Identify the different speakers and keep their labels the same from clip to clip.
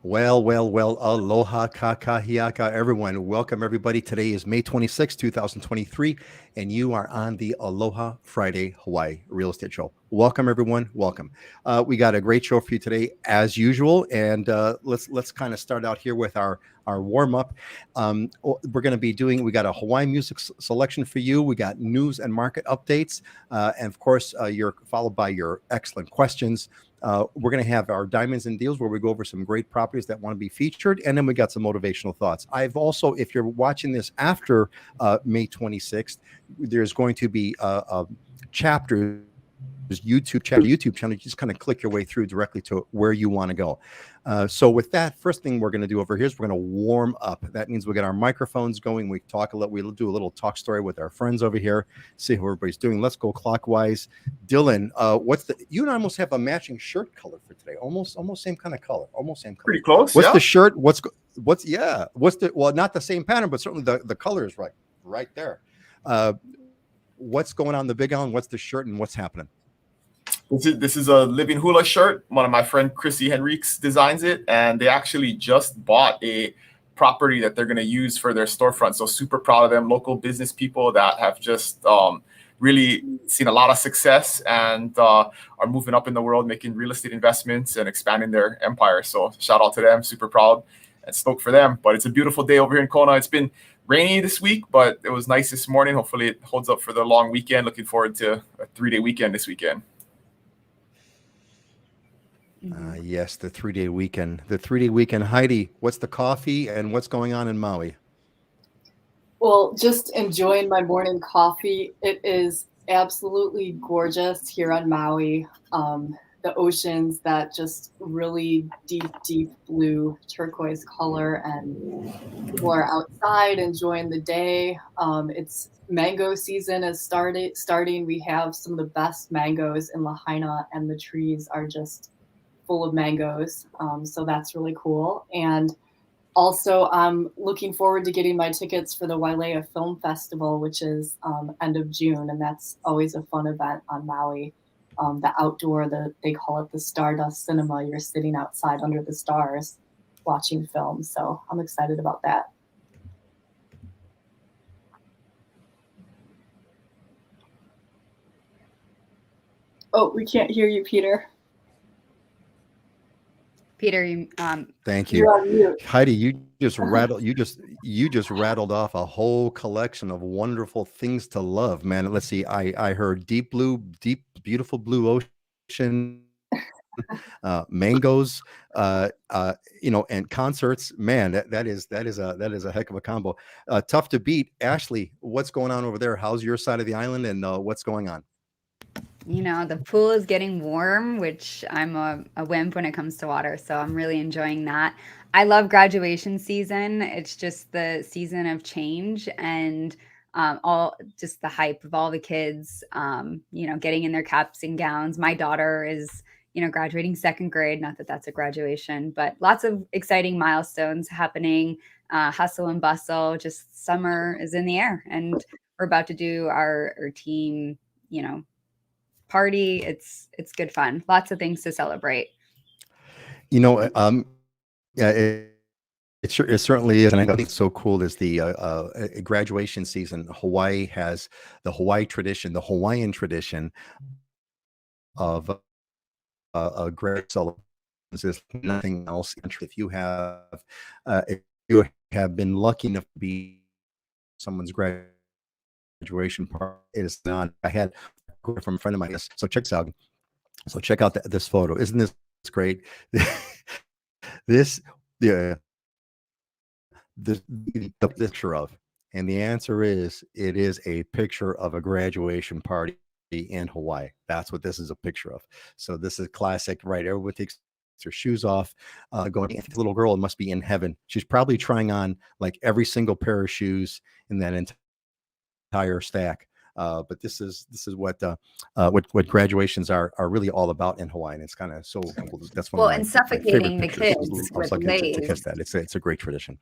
Speaker 1: Well, aloha kakahiaka, everyone. Welcome, everybody. Today is May 26, 2023, and you are on the Aloha Friday Hawaii Real Estate Show. Welcome, everyone. Welcome. We got a great show for you today, as usual, and let's kind of start out here with our warm up. We're going to be doing. We got a Hawaii music selection for you. We got news and market updates, and of course, you're followed by your excellent questions. We're going to have our diamonds and deals where we go over some great properties that want to be featured. And then we got some motivational thoughts. I've also, if you're watching this after May 26th, there's going to be a chapter YouTube channel. You just kind of click your way through directly to where you want to go. So with that, first thing we're going to do over here is we're going to warm up. That means we get our microphones going. We talk a little. We'll do a little talk story with our friends over here. See how everybody's doing. Let's go clockwise. Dylan, you and I almost have a matching shirt color for today. Almost same kind of color. Almost same color.
Speaker 2: Pretty close.
Speaker 1: What's the shirt? What's not the same pattern, but certainly the color is right there. What's going on in the Big Island? What's the shirt and what's happening?
Speaker 2: This is a Living Hula shirt. One of my friend Chrissy Henriques designs it, and they actually just bought a property that they're going to use for their storefront. So super proud of them. Local business people that have just really seen a lot of success and are moving up in the world, making real estate investments and expanding their empire. So shout out to them. Super proud and stoked for them. But it's a beautiful day over here in Kona. It's been rainy this week, but it was nice this morning. Hopefully it holds up for the long weekend. Looking forward to a 3-day weekend this weekend.
Speaker 1: Yes, the 3-day weekend. The 3-day weekend. Heidi, what's the coffee and what's going on in Maui?
Speaker 3: Well, just enjoying my morning coffee. It is absolutely gorgeous here on Maui. The oceans, that just really deep blue turquoise color, and people are outside enjoying the day. It's mango season is starting. We have some of the best mangoes in Lahaina, and the trees are just full of mangoes. So that's really cool. And also, I'm looking forward to getting my tickets for the Wailea Film Festival, which is end of June, and that's always a fun event on Maui. The outdoor, they call it the Stardust Cinema. You're sitting outside under the stars watching films. So I'm excited about that. Oh, we can't hear you, Peter.
Speaker 4: Peter,
Speaker 1: thank you, Heidi. You just rattled off a whole collection of wonderful things to love, man. Let's see. I heard deep, beautiful blue ocean, mangoes, and concerts. Man, that is a heck of a combo. Tough to beat. Ashley, what's going on over there? How's your side of the island, and what's going on?
Speaker 4: The pool is getting warm, which I'm a wimp when it comes to water. So I'm really enjoying that. I love graduation season. It's just the season of change and all just the hype of all the kids, getting in their caps and gowns. My daughter is, graduating second grade. Not that that's a graduation, but lots of exciting milestones happening, hustle and bustle. Just summer is in the air, and we're about to do our team, party. It's good fun. Lots of things to celebrate.
Speaker 1: Yeah, it certainly is, and I think it's so cool is the graduation season. Hawaii has the Hawaiian tradition of a great celebration. There's nothing else. If you have been lucky enough to be someone's graduation party, it is not. I had from a friend of mine. So check this out. So check out this photo. Isn't this great? The picture of, and the answer is it is a picture of a graduation party in Hawaii. That's what this is a picture of. So this is classic, right? Everyone takes their shoes off, going. I think the little girl must be in heaven. She's probably trying on like every single pair of shoes in that entire stack. But this is what graduations are really all about in Hawaii, and it's kind of so cool. That's one of my
Speaker 4: suffocating the kids with
Speaker 1: lays. To kiss that. It's a great tradition.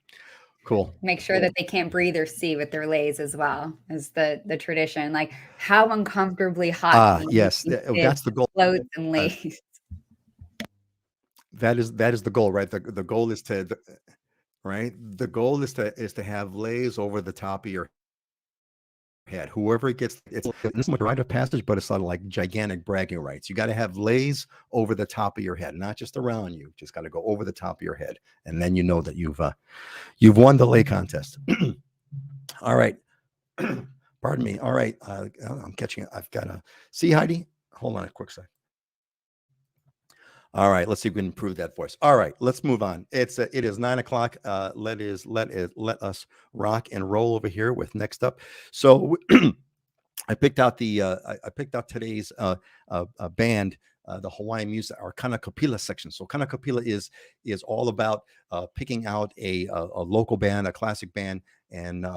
Speaker 1: Cool.
Speaker 4: Make sure that they can't breathe or see with their lays as well as the tradition. Like how uncomfortably hot.
Speaker 1: Yes, that's the goal.
Speaker 4: Clothes and lays.
Speaker 1: that is the goal, right? The goal is to right. The goal is to have lays over the top of your head. Whoever gets it's not a rite of passage, but it's sort of like gigantic bragging rights. You got to have lays over the top of your head, not just around you. Just got to go over the top of your head, and then you know that you've won the lay contest. All right. Pardon me. All right. I'm catching it. I've got to see Heidi. Hold on a quick sec. All right, let's see if we can improve that voice. All right, let's move on. It is 9 o'clock. Let us rock and roll over here with next up. So I picked out today's band, the Hawaiian music, our Kanikapila section. So Kanikapila is all about picking out a local band, a classic band, and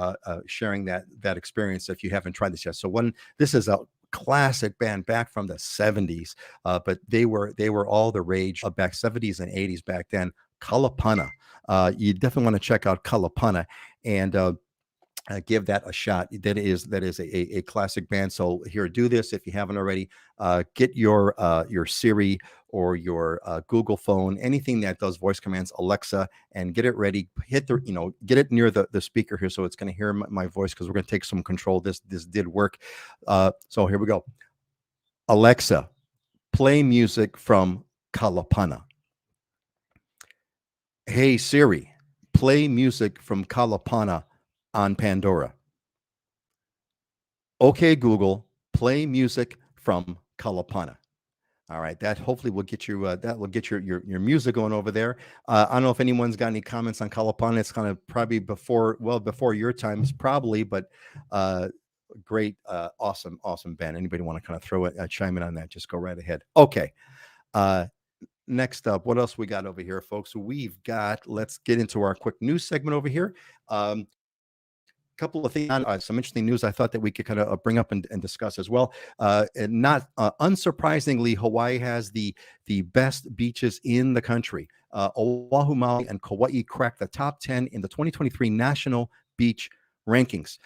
Speaker 1: sharing that experience if you haven't tried this yet. So this is a classic band back from the 70s, but they were all the rage of back 70s and 80s back then. Kalapana. You definitely want to check out Kalapana and give that a shot. That is a classic band. So here, do this if you haven't already. Get your Siri or your Google phone, anything that does voice commands, Alexa, and get it ready. Hit get it near the speaker here, so it's going to hear my voice, because we're going to take some control. This did work. So here we go. Alexa, play music from Kalapana. Hey Siri, play music from Kalapana on Pandora. Okay, Google, play music from Kalapana. All right, that hopefully will get you your music going over there. I don't know if anyone's got any comments on Kalapana. It's kind of probably before your times, probably, but great, awesome band. Anybody want to kind of throw a chime in on that? Just go right ahead. Okay. Next up, what else we got over here, folks? Let's get into our quick news segment over here. Couple of things, some interesting news I thought that we could kind of bring up and discuss as well. And not unsurprisingly, Hawaii has the best beaches in the country. Oahu, Maui, and Kauai cracked the top 10 in the 2023 National Beach Rankings.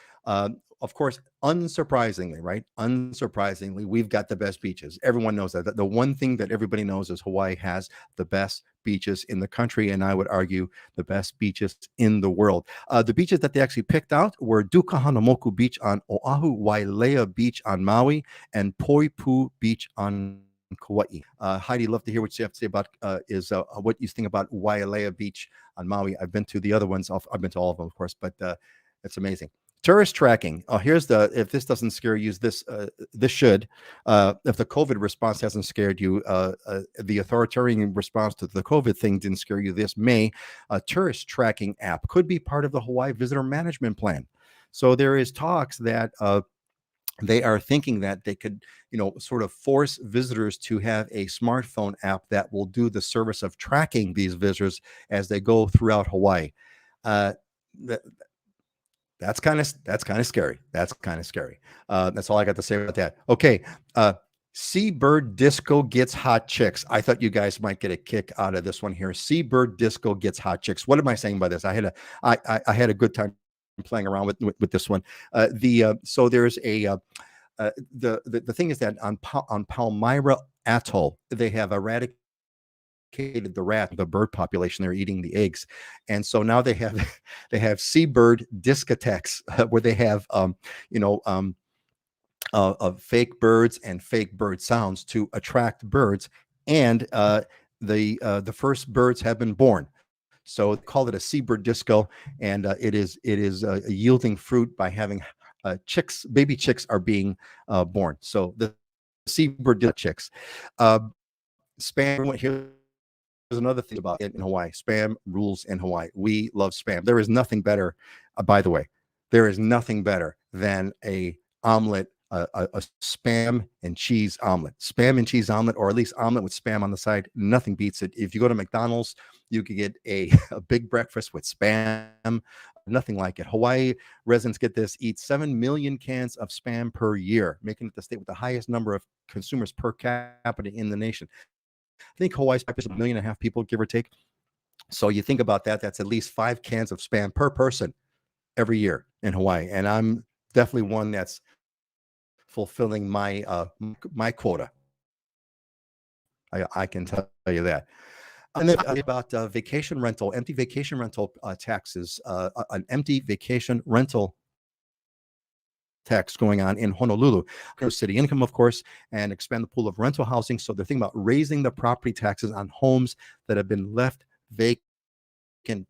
Speaker 1: Of course, unsurprisingly, right? Unsurprisingly, we've got the best beaches. Everyone knows that. The one thing that everybody knows is Hawaii has the best beaches in the country, and I would argue the best beaches in the world. The beaches that they actually picked out were Dukahanamoku Beach on Oahu, Wailea Beach on Maui, and Poipu Beach on Kauai. Heidi, love to hear what you have to say about what you think about Wailea Beach on Maui. I've been to the other ones. I've been to all of them, of course, but it's amazing. Tourist tracking. If this doesn't scare you, this should. If the COVID response hasn't scared you, the authoritarian response to the COVID thing didn't scare you, this may. A tourist tracking app could be part of the Hawaii Visitor Management Plan. So there is talks that they are thinking that they could, sort of force visitors to have a smartphone app that will do the service of tracking these visitors as they go throughout Hawaii. That's kind of scary. That's kind of scary. That's all I got to say about that. Okay. Seabird Disco gets hot chicks. I thought you guys might get a kick out of this one here. Seabird Disco gets hot chicks. What am I saying by this? I had a good time playing around with this one. So there's the thing is that on Palmyra Atoll, they have eradicated the bird population. They're eating the eggs, and so now they have seabird discotheques where they have fake birds and fake bird sounds to attract birds, and the first birds have been born. So they call it a seabird disco, and it is yielding fruit by having baby chicks are being born. So the seabird chicks. Spam. Here's another thing about it in Hawaii. Spam rules in Hawaii. We love spam. There is nothing better, by the way, there is nothing better than a omelet, a spam and cheese omelet. Spam and cheese omelet, or at least omelet with spam on the side. Nothing beats it. If you go to McDonald's, you could get a big breakfast with spam. Nothing like it. Hawaii residents, get this, eat 7 million cans of spam per year, making it the state with the highest number of consumers per capita in the nation. I think Hawaii's 1.5 million people, give or take. So you think about that, that's at least 5 cans of spam per person every year in Hawaii. And I'm definitely one that's fulfilling my quota. I can tell you that. And then about vacation rental, empty vacation rental taxes, an empty vacation rental tax going on in Honolulu. City income, of course, and expand the pool of rental housing. So they're thinking about raising the property taxes on homes that have been left vacant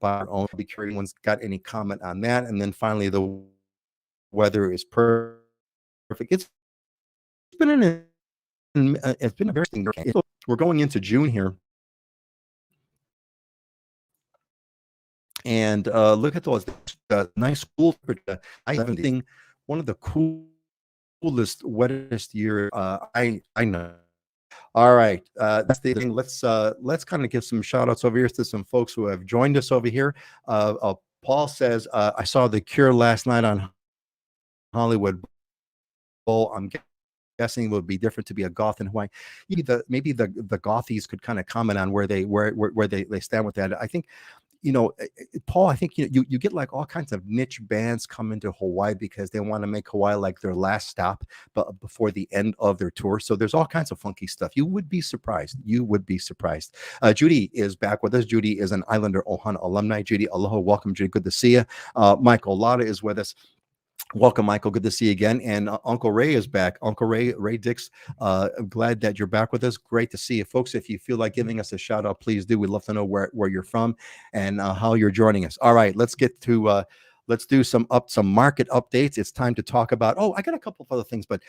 Speaker 1: by our own. I'll be curious if anyone's got any comment on that. And then finally, the weather is perfect. It's been it's been a very interesting. We're going into June here. And look at those nice cool temperature. I think one of the coolest, wettest year I know. All right, that's the thing. Let's kind of give some shout outs over here to some folks who have joined us over here. Paul says, I saw The Cure last night on Hollywood Bowl. I'm guessing it would be different to be a goth in Hawaii. Maybe the gothies could kind of comment on where they stand with that. I think, Paul, I think you get like all kinds of niche bands come into Hawaii because they want to make Hawaii like their last stop, but before the end of their tour. So there's all kinds of funky stuff. You would be surprised. Judy is back with us. Judy is an Islander Ohana alumni. Judy, aloha, welcome, Judy. Good to see you. Michael Lotta is with us. Welcome, Michael. Good to see you again. And Uncle Ray is back. Uncle Ray Dix, I'm glad that you're back with us. Great to see you, folks. If you feel like giving us a shout out, please do. We'd love to know where you're from and how you're joining us. All right, let's get to let's do some market updates. It's time to talk about. I got a couple of other things, but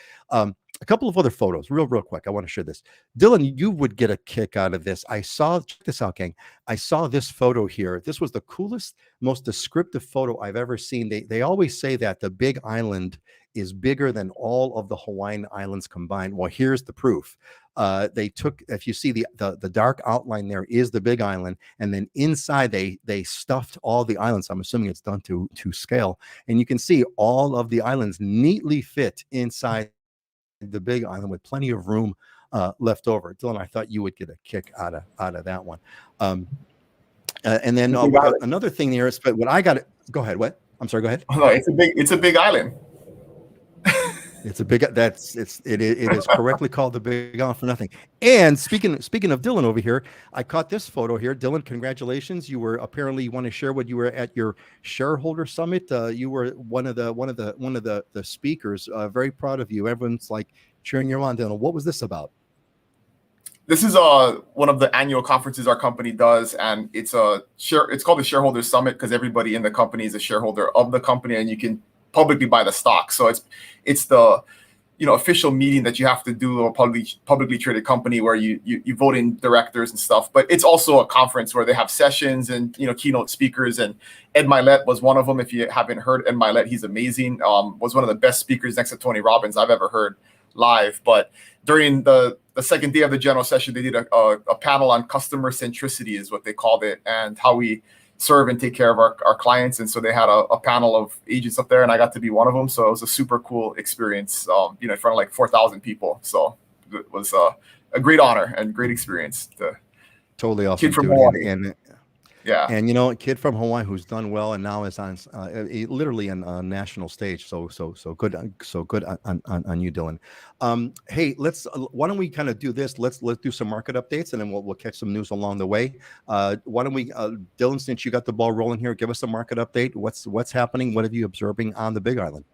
Speaker 1: a couple of other photos, real quick. I want to share this. Dylan, you would get a kick out of this. Check this out, gang. I saw this photo here. This was the coolest, most descriptive photo I've ever seen. They always say that the Big Island is bigger than all of the Hawaiian islands combined. Well, here's the proof. If you see the dark outline there is the Big Island, and then inside they stuffed all the islands. I'm assuming it's done to scale, and you can see all of the islands neatly fit inside the Big Island with plenty of room left over. Dylan, I thought you would get a kick out of that one. And then another thing there is, but what I got. Go ahead. What? I'm sorry. Go ahead.
Speaker 2: No, it's a big island.
Speaker 1: It's a big. It is correctly called the Big Island for nothing. And speaking of Dylan over here, I caught this photo here. Dylan, congratulations! You want to share what you were at your shareholder summit. You were one of the speakers. Very proud of you. Everyone's like cheering you on. Dylan, what was this about?
Speaker 2: This is one of the annual conferences our company does, and it's called the Shareholder Summit because everybody in the company is a shareholder of the company, and you can publicly buy the stock. So it's the official meeting that you have to do a publicly traded company where you vote in directors and stuff. But it's also a conference where they have sessions and keynote speakers. And Ed Milet was one of them. If you haven't heard Ed Milet, he's amazing. Was one of the best speakers next to Tony Robbins I've ever heard live. But during the second day of the general session, they did a panel on customer centricity is what they called it, and how we serve and take care of our clients. And so they had a panel of agents up there, and I got to be one of them. So it was a super cool experience, in front of like 4,000 people. So it was a great honor and great experience.
Speaker 1: Totally awesome.
Speaker 2: Kid from Hawaii.
Speaker 1: And a kid from Hawaii who's done well and now is on literally on a national stage. So good on you, Dylan. Hey, why don't we kind of do this? Let's do some market updates, and then we'll catch some news along the way. Why don't we, Dylan, since you got the ball rolling here, give us a market update. What's happening? What are you observing on the Big Island?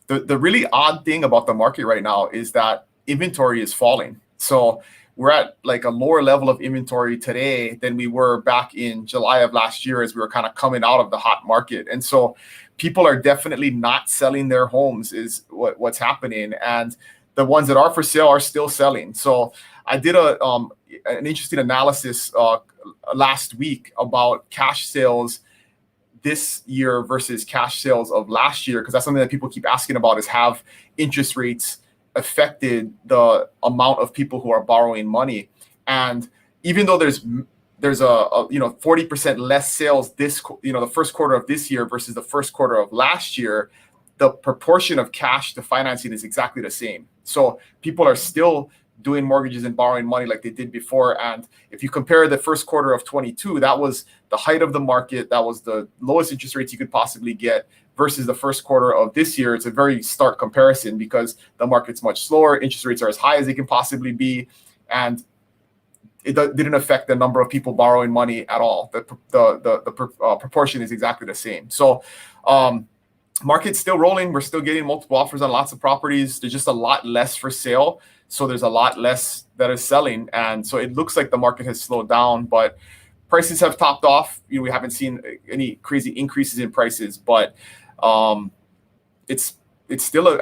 Speaker 2: The really odd thing about the market right now is that inventory is falling. So we're at like a lower level of inventory today than we were back in July of last year as we were kind of coming out of the hot market. And so people are definitely not selling their homes is what's happening. And the ones that are for sale are still selling. So I did an interesting analysis last week about cash sales this year versus cash sales of last year, because that's something that people keep asking about is have interest rates affected the amount of people who are borrowing money. And even though there's a 40% less sales this the first quarter of this year versus the first quarter of last year, the proportion of cash to financing is exactly the same. So people are still doing mortgages and borrowing money like they did before. And if you compare the first quarter of 22, that was the height of the market. That was the lowest interest rates you could possibly get. Versus the first quarter of this year, it's a very stark comparison because the market's much slower. Interest rates are as high as they can possibly be. And didn't affect the number of people borrowing money at all. The proportion is exactly the same. So market's still rolling. We're still getting multiple offers on lots of properties. There's just a lot less for sale. So there's a lot less that is selling. And so it looks like the market has slowed down, but prices have topped off. We haven't seen any crazy increases in prices, but it's still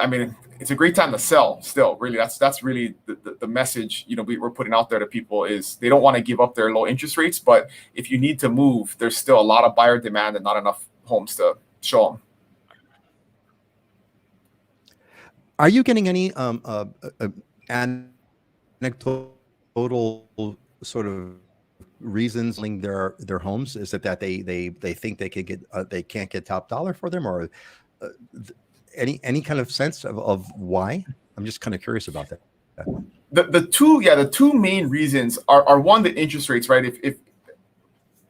Speaker 2: it's a great time to sell still. Really, that's really the message we're putting out there to people is they don't want to give up their low interest rates, but if you need to move, there's still a lot of buyer demand and not enough homes to show them.
Speaker 1: Are you getting any anecdotal sort of reasons selling their homes? Is it that they think they could get they can't get top dollar for them, or any kind of sense of why? I'm just kind of curious about that.
Speaker 2: The two main reasons are one, the interest rates, right? If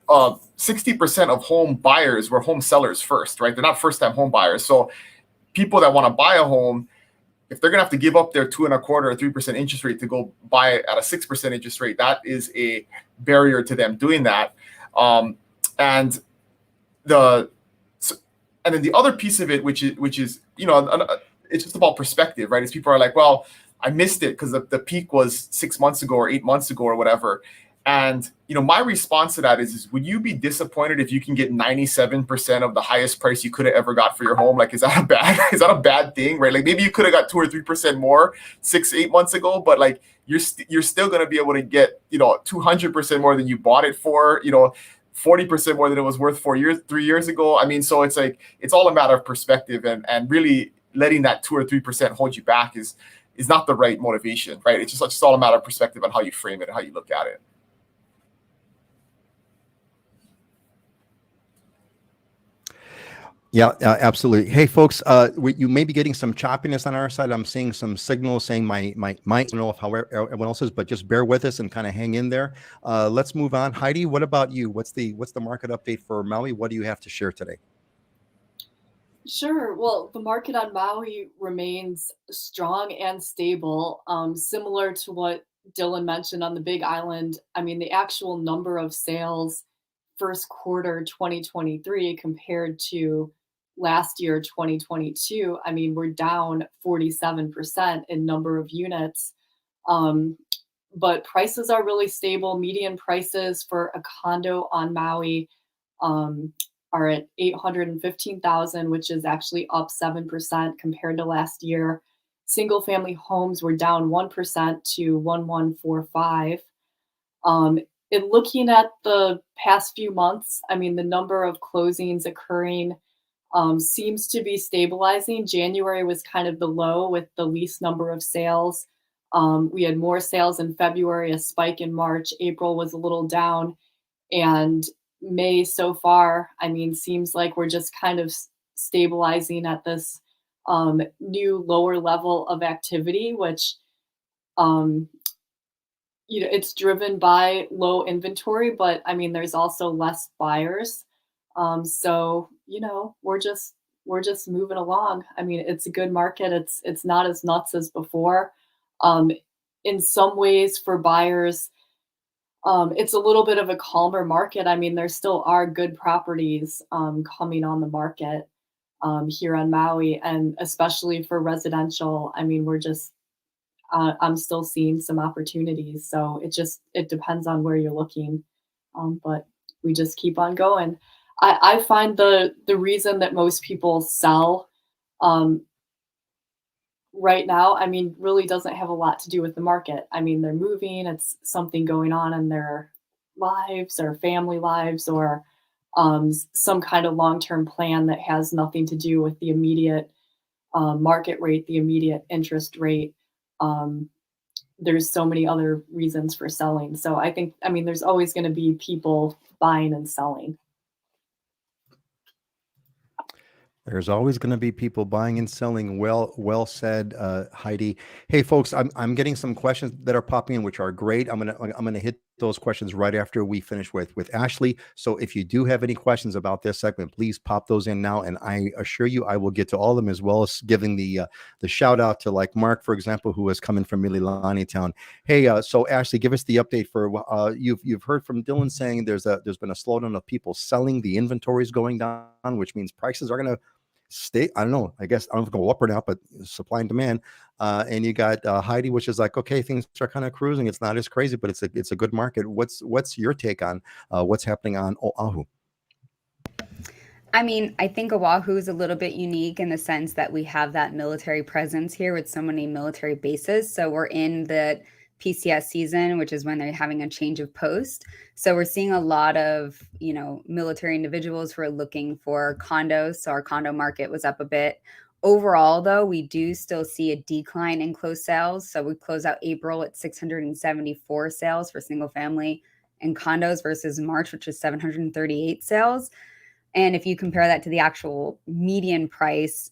Speaker 2: 60% of home buyers were home sellers first, right? They're not first time home buyers. So people that want to buy a home, if they're gonna have to give up their 2.25% or 3% interest rate to go buy it at a 6% interest rate, that is a barrier to them doing that. And then the other piece of it, which is it's just about perspective, right? Is people are like, well, I missed it because the peak was 6 months ago or 8 months ago or whatever. And my response to that is would you be disappointed if you can get 97% of the highest price you could have ever got for your home? Like, is that a bad thing, right? Like maybe you could have got 2 or 3% more 6-8 months ago, but like you're still going to be able to get 200% more than you bought it for, 40% more than it was worth 3 years ago. I mean, so it's like it's all a matter of perspective, and really letting that 2 or 3% hold you back is not the right motivation, right? It's just all a matter of perspective on how you frame it and how you look at it.
Speaker 1: Yeah, absolutely. Hey, folks, you may be getting some choppiness on our side. I'm seeing some signals saying my I don't know if how everyone else is, but just bear with us and kind of hang in there. Let's move on. Heidi, what about you? What's the market update for Maui? What do you have to share today?
Speaker 3: Sure. Well, the market on Maui remains strong and stable, similar to what Dylan mentioned on the Big Island. I mean, the actual number of sales first quarter 2023 compared to last year 2022, I mean, we're down 47% in number of units, but prices are really stable. Median prices for a condo on Maui are at $815,000, which is actually up 7% compared to last year. Single family homes were down 1% to 1145. In looking at the past few months, I mean, the number of closings occurring seems to be stabilizing. January was kind of the low with the least number of sales. We had more sales in February, a spike in March. April was a little down, and May so far, I mean, seems like we're just kind of stabilizing at this new lower level of activity, which it's driven by low inventory, but I mean, there's also less buyers. So, we're just moving along. I mean, it's a good market. It's not as nuts as before. In some ways for buyers, it's a little bit of a calmer market. I mean, there still are good properties coming on the market here on Maui, and especially for residential. I mean, I'm still seeing some opportunities. So it depends on where you're looking, but we just keep on going. I find the reason that most people sell right now, I mean, really doesn't have a lot to do with the market. I mean, they're moving, it's something going on in their lives or family lives, or some kind of long-term plan that has nothing to do with the immediate market rate, the immediate interest rate. There's so many other reasons for selling. So I mean, there's always going to be people buying and selling.
Speaker 1: There's always going to be people buying and selling. Well said, Heidi. Hey, folks, I'm getting some questions that are popping in, which are great. I'm gonna hit those questions right after we finish with Ashley. So if you do have any questions about this segment, please pop those in now, and I assure you I will get to all of them, as well as giving the shout out to like Mark, for example, who is coming from Mililani Town. Hey, so Ashley, give us the update for you've heard from Dylan saying there's been a slowdown of people selling, the inventory is going down, which means prices are going to stay. I don't know. I guess I don't know if it'll go up or not, but supply and demand. And you got Heidi, which is like, okay, things are kind of cruising. It's not as crazy, but it's a good market. What's your take on what's happening on Oahu?
Speaker 4: I mean, I think Oahu is a little bit unique in the sense that we have that military presence here with so many military bases. So we're in the PCS season, which is when they're having a change of post. So we're seeing a lot of, military individuals who are looking for condos. So our condo market was up a bit. Overall, though, we do still see a decline in closed sales. So we closed out April at 674 sales for single family and condos versus March, which is 738 sales. And if you compare that to the actual median price,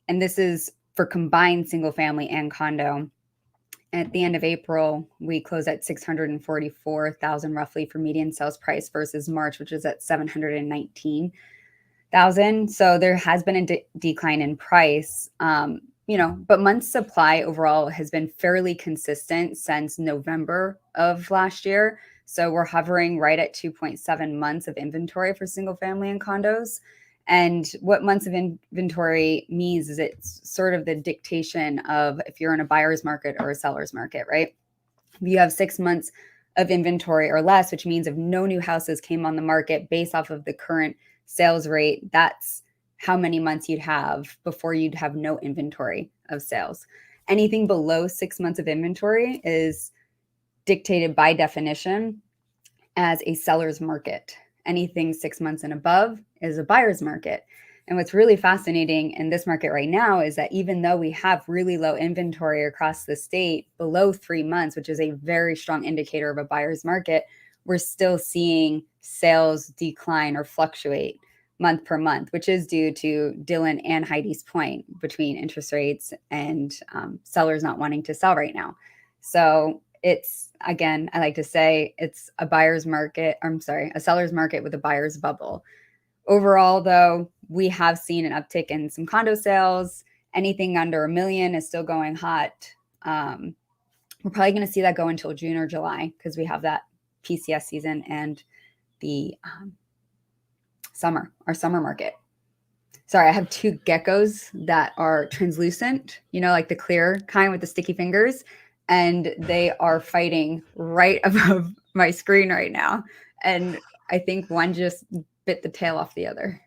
Speaker 4: and this is for combined single family and condo, at the end of April, we closed at 644,000 roughly for median sales price versus March, which is at 719,000. So there has been a decline in price, but months supply overall has been fairly consistent since November of last year. So we're hovering right at 2.7 months of inventory for single family and condos. And what months of inventory means is it's sort of the dictation of if you're in a buyer's market or a seller's market, right? If you have 6 months of inventory or less, which means if no new houses came on the market based off of the current sales rate, that's how many months you'd have before you'd have no inventory of sales. Anything below 6 months of inventory is dictated by definition as a seller's market. Anything 6 months and above is a buyer's market. And what's really fascinating in this market right now is that even though we have really low inventory across the state, below 3 months, which is a very strong indicator of a buyer's market, we're still seeing sales decline or fluctuate month per month, which is due to Dylan and Heidi's point between interest rates and sellers not wanting to sell right now. So it's, again, I like to say it's a seller's market with a buyer's bubble. Overall, though, we have seen an uptick in some condo sales. Anything under $1 million is still going hot. We're probably going to see that go until June or July because we have that PCS season and the our summer market. Sorry, I have 2 geckos that are translucent, like the clear kind with the sticky fingers. And they are fighting right above my screen right now. And I think one just bit the tail off the other.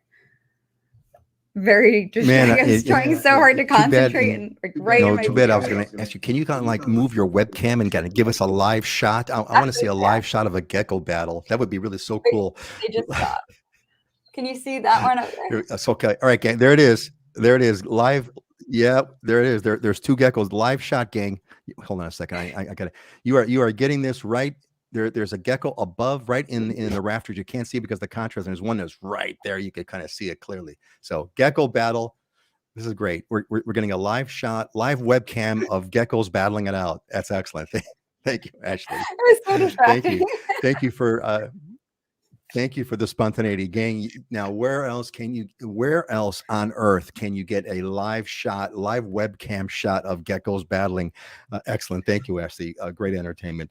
Speaker 4: Very distracting. I was trying so hard to concentrate in my
Speaker 1: too bad. I was going to ask you, can you kind of move your webcam and kind of give us a live shot? I want to see a live shot of a gecko battle. That would be really so cool.
Speaker 4: They just stopped. Can you see that one up there?
Speaker 1: It's okay. All right, gang. There it is. Live. Yeah, there it is. There's 2 geckos. Live shot, gang. Hold on a second. I got it. You are getting this right. There's a gecko above, right in the rafters. You can't see because the contrast. And there's one that's right there. You can kind of see it clearly. So gecko battle. This is great. We're getting a live shot, live webcam of geckos battling it out. That's excellent. Thank you, Ashley.
Speaker 4: It was so distracting.
Speaker 1: Thank you for the spontaneity, gang. Now, where else on earth can you get a live webcam shot of geckos battling? Excellent. Thank you, Ashley. Great entertainment.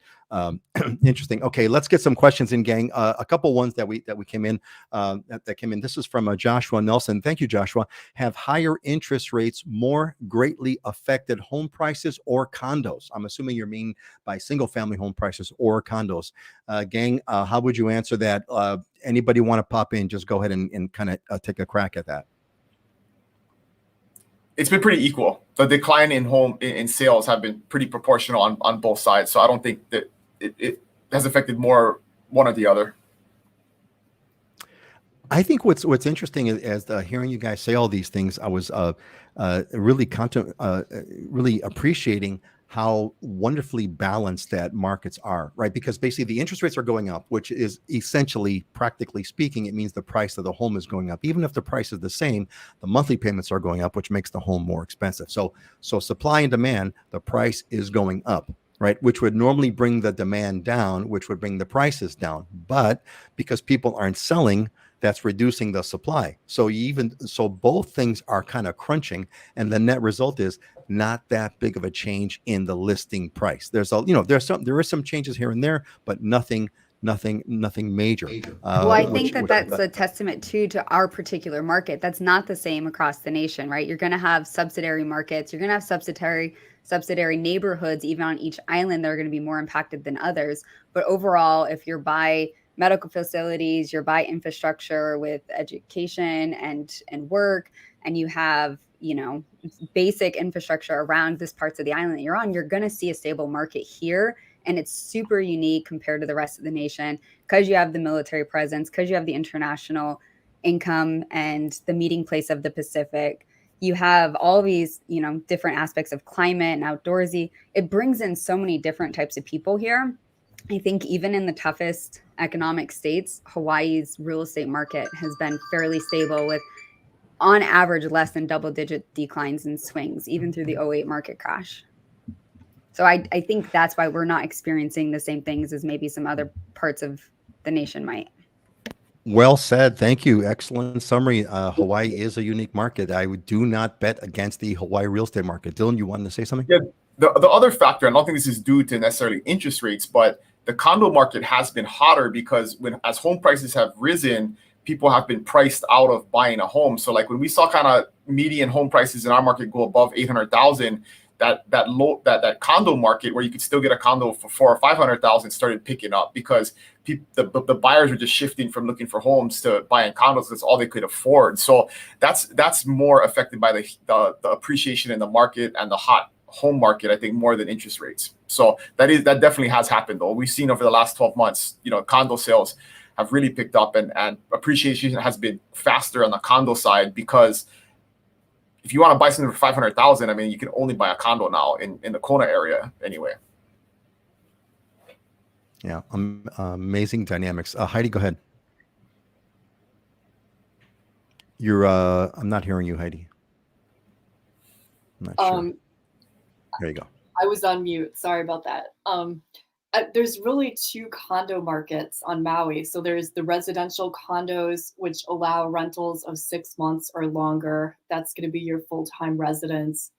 Speaker 1: Interesting. Okay, let's get some questions in, gang. A couple ones that came in. That came in. This is from Joshua Nelson. Thank you, Joshua. Have higher interest rates more greatly affected home prices or condos? I'm assuming you mean by single-family home prices or condos. Gang, how would you answer that? Anybody want to pop in? Just go ahead and kind of take a crack at that.
Speaker 2: It's been pretty equal. The decline in sales have been pretty proportional on both sides. So I don't think that it has affected more one or the other.
Speaker 1: I think what's interesting is hearing you guys say all these things. I was really appreciating how wonderfully balanced that markets are, right? Because basically the interest rates are going up, which is essentially, practically speaking, it means the price of the home is going up. Even if the price is the same, the monthly payments are going up, which makes the home more expensive. So supply and demand, the price is going up. right? Which would normally bring the demand down, which would bring the prices down. But because people aren't selling, that's reducing the supply. So both things are kind of crunching, and the net result is not that big of a change in the listing price. There is some changes here and there, but nothing major.
Speaker 4: Well, I think that's a testament to our particular market. That's not the same across the nation, right? You're going to have subsidiary markets. You're going to have subsidiary neighborhoods, even on each island, that are going to be more impacted than others. But overall, if you're by medical facilities, you're by infrastructure with education and work, and you have, basic infrastructure around this parts of the island that you're on, you're going to see a stable market here. And it's super unique compared to the rest of the nation because you have the military presence, because you have the international income and the meeting place of the Pacific. You have all these, different aspects of climate and outdoorsy. It brings in so many different types of people here. I think even in the toughest economic states, Hawaii's real estate market has been fairly stable with, on average, less than double-digit declines and swings, even through the 2008 market crash. So I think that's why we're not experiencing the same things as maybe some other parts of the nation might.
Speaker 1: Well said. Thank you. Excellent summary. Hawaii is a unique market. I do not bet against the Hawaii real estate market. Dylan, you wanted to say something?
Speaker 2: Yeah. The other factor, I don't think this is due to necessarily interest rates, but the condo market has been hotter because as home prices have risen, people have been priced out of buying a home. So like when we saw kind of median home prices in our market go above 800,000, that condo market where you could still get a condo for 400,000 or 500,000 started picking up because the buyers were just shifting from looking for homes to buying condos. That's all they could afford. So that's more affected by the appreciation in the market and the hot home market, I think, more than interest rates. So that definitely has happened though. We've seen over the last 12 months, condo sales have really picked up and appreciation has been faster on the condo side because if you want to buy something for 500,000, I mean, you can only buy a condo now in the Kona area anyway.
Speaker 1: Yeah, amazing dynamics. Heidi, go ahead. I'm not hearing you, Heidi. I'm not sure. There you go.
Speaker 3: I was on mute. Sorry about that. There's really two condo markets on Maui. So there's the residential condos, which allow rentals of 6 months or longer. That's going to be your full-time residence.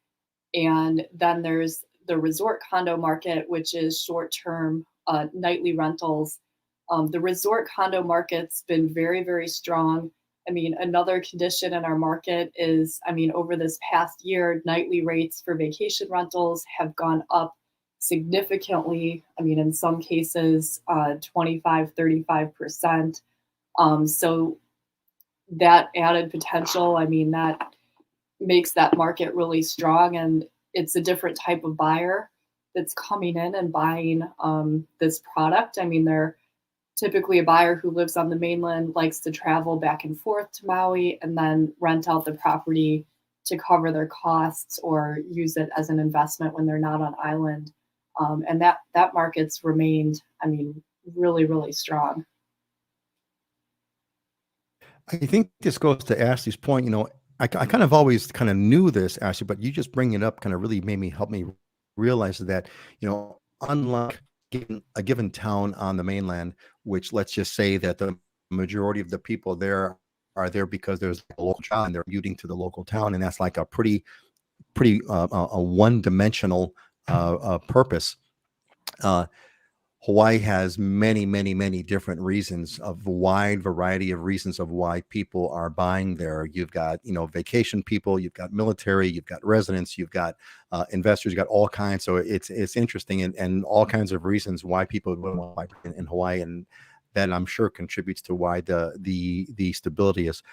Speaker 3: And then there's the resort condo market, which is short-term nightly rentals. The resort condo market's been very, very strong. I mean, another condition in our market is, over this past year, nightly rates for vacation rentals have gone up significantly. In some cases, 25, 35%. So that added potential, that makes that market really strong. And it's a different type of buyer that's coming in and buying this product. They're typically a buyer who lives on the mainland, likes to travel back and forth to Maui and then rent out the property to cover their costs or use it as an investment when they're not on island. And that market's remained, really, really strong.
Speaker 1: I think this goes to Ashley's point. I kind of always kind of knew this, Ashley, but you just bringing it up kind of really help me realize that, unlike a given town on the mainland, which let's just say that the majority of the people there are there because there's a local job and they're commuting to the local town, and that's like a pretty a one-dimensional purpose. Hawaii has many, many, many different reasons, a wide variety of reasons of why people are buying there. You've got, vacation people, you've got military, you've got residents, you've got investors, you've got all kinds. So it's interesting and all kinds of reasons why people would want to buy in Hawaii, and that I'm sure contributes to why the stability is.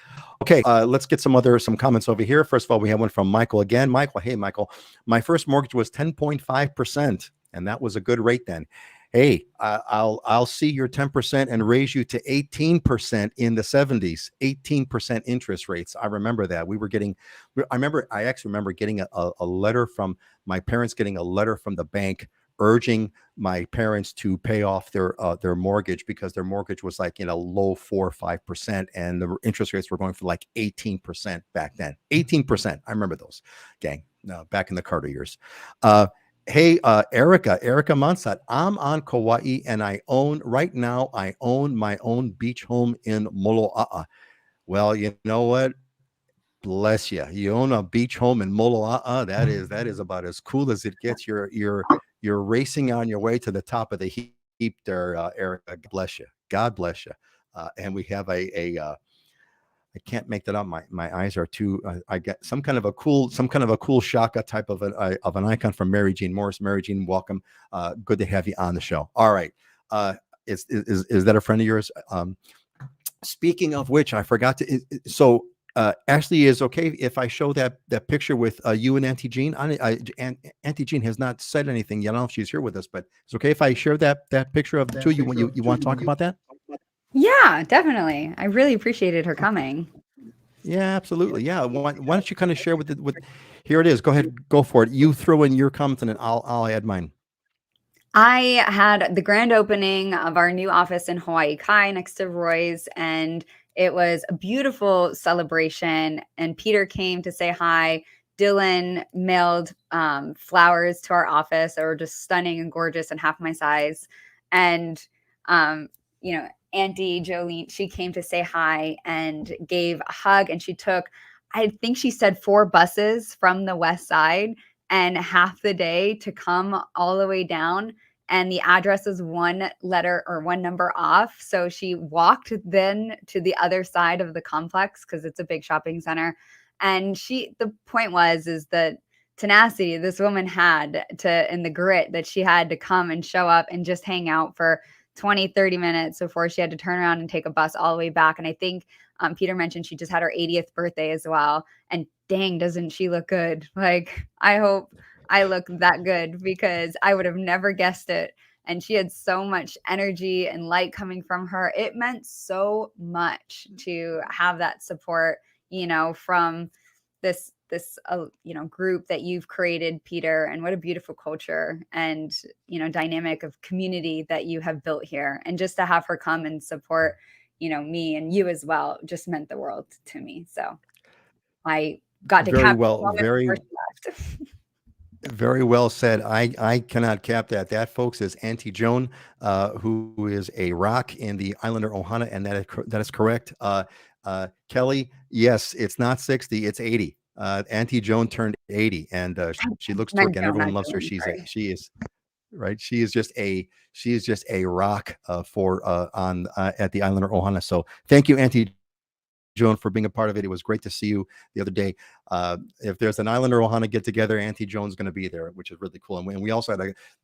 Speaker 1: Okay, let's get some comments over here. First of all, we have one from Michael again. Michael, hey Michael, my first mortgage was 10.5%, and that was a good rate then. Hey, I'll see your 10% and raise you to 18% in the 70s, 18% interest rates. I remember that. I actually remember getting a letter from my parents, getting a letter from the bank urging my parents to pay off their mortgage because their mortgage was like low 4 or 5%, and the interest rates were going for like 18% back then. 18%. I remember those, gang. Back in the Carter years. Hey, Erica Monsat, I'm on Kauai and right now I own my own beach home in Moloa'a. Well, you know what? Bless you. You own a beach home in Moloa'a. That is about as cool as it gets. You're racing on your way to the top of the heap there, Erica. God bless you. God bless you. And we have I can't make that up. My eyes are too. I get some kind of a cool shaka type of an icon from Mary Jean Morris. Mary Jean, welcome. Good to have you on the show. All right. Is that a friend of yours? Speaking of which, I forgot to. So Ashley, is okay if I show that picture with you and Auntie Jean? Auntie Jean has not said anything yet. I don't know if she's here with us, but it's okay if I share that picture of the two. You want to talk about that?
Speaker 4: Yeah, definitely. I really appreciated her coming.
Speaker 1: Yeah, absolutely. Yeah. Why don't you kind of share with here it is. Go ahead, go for it. You throw in your comments and then I'll add mine.
Speaker 4: I had the grand opening of our new office in Hawaii Kai next to Roy's, and it was a beautiful celebration. And Peter came to say hi. Dylan mailed flowers to our office that were just stunning and gorgeous and half my size. And, you know, Auntie Jolene, she came to say hi and gave a hug. And she took, I think she said 4 buses from the west side and half the day to come all the way down, and the address is 1 letter or 1 number off. So she walked then to the other side of the complex because it's a big shopping center. And the point is the tenacity this woman had and the grit that she had to come and show up and just hang out for 20, 30 minutes before she had to turn around and take a bus all the way back. And I think Peter mentioned she just had her 80th birthday as well. And dang, doesn't she look good? Like, I hope I look that good because I would have never guessed it. And she had so much energy and light coming from her. It meant so much to have that support, from this group that you've created, Peter, and what a beautiful culture and, dynamic of community that you have built here. And just to have her come and support, me and you as well, just meant the world to me. So I got to
Speaker 1: Very
Speaker 4: capture
Speaker 1: well,
Speaker 4: the moment before she left.
Speaker 1: very well said. I cannot cap that. That, folks, is Auntie Joan, who is a rock in the Islander Ohana, and that is correct. Kelly, yes, it's not 60, it's 80. Auntie Joan turned 80, and she looks terrific, and everyone loves her. She is right. She is just a rock for on at the Islander Ohana. So thank you, Auntie Joan, for being a part of it. It was great to see you the other day. If there's an Islander Ohana get together, Auntie Joan's going to be there, which is really cool. And we also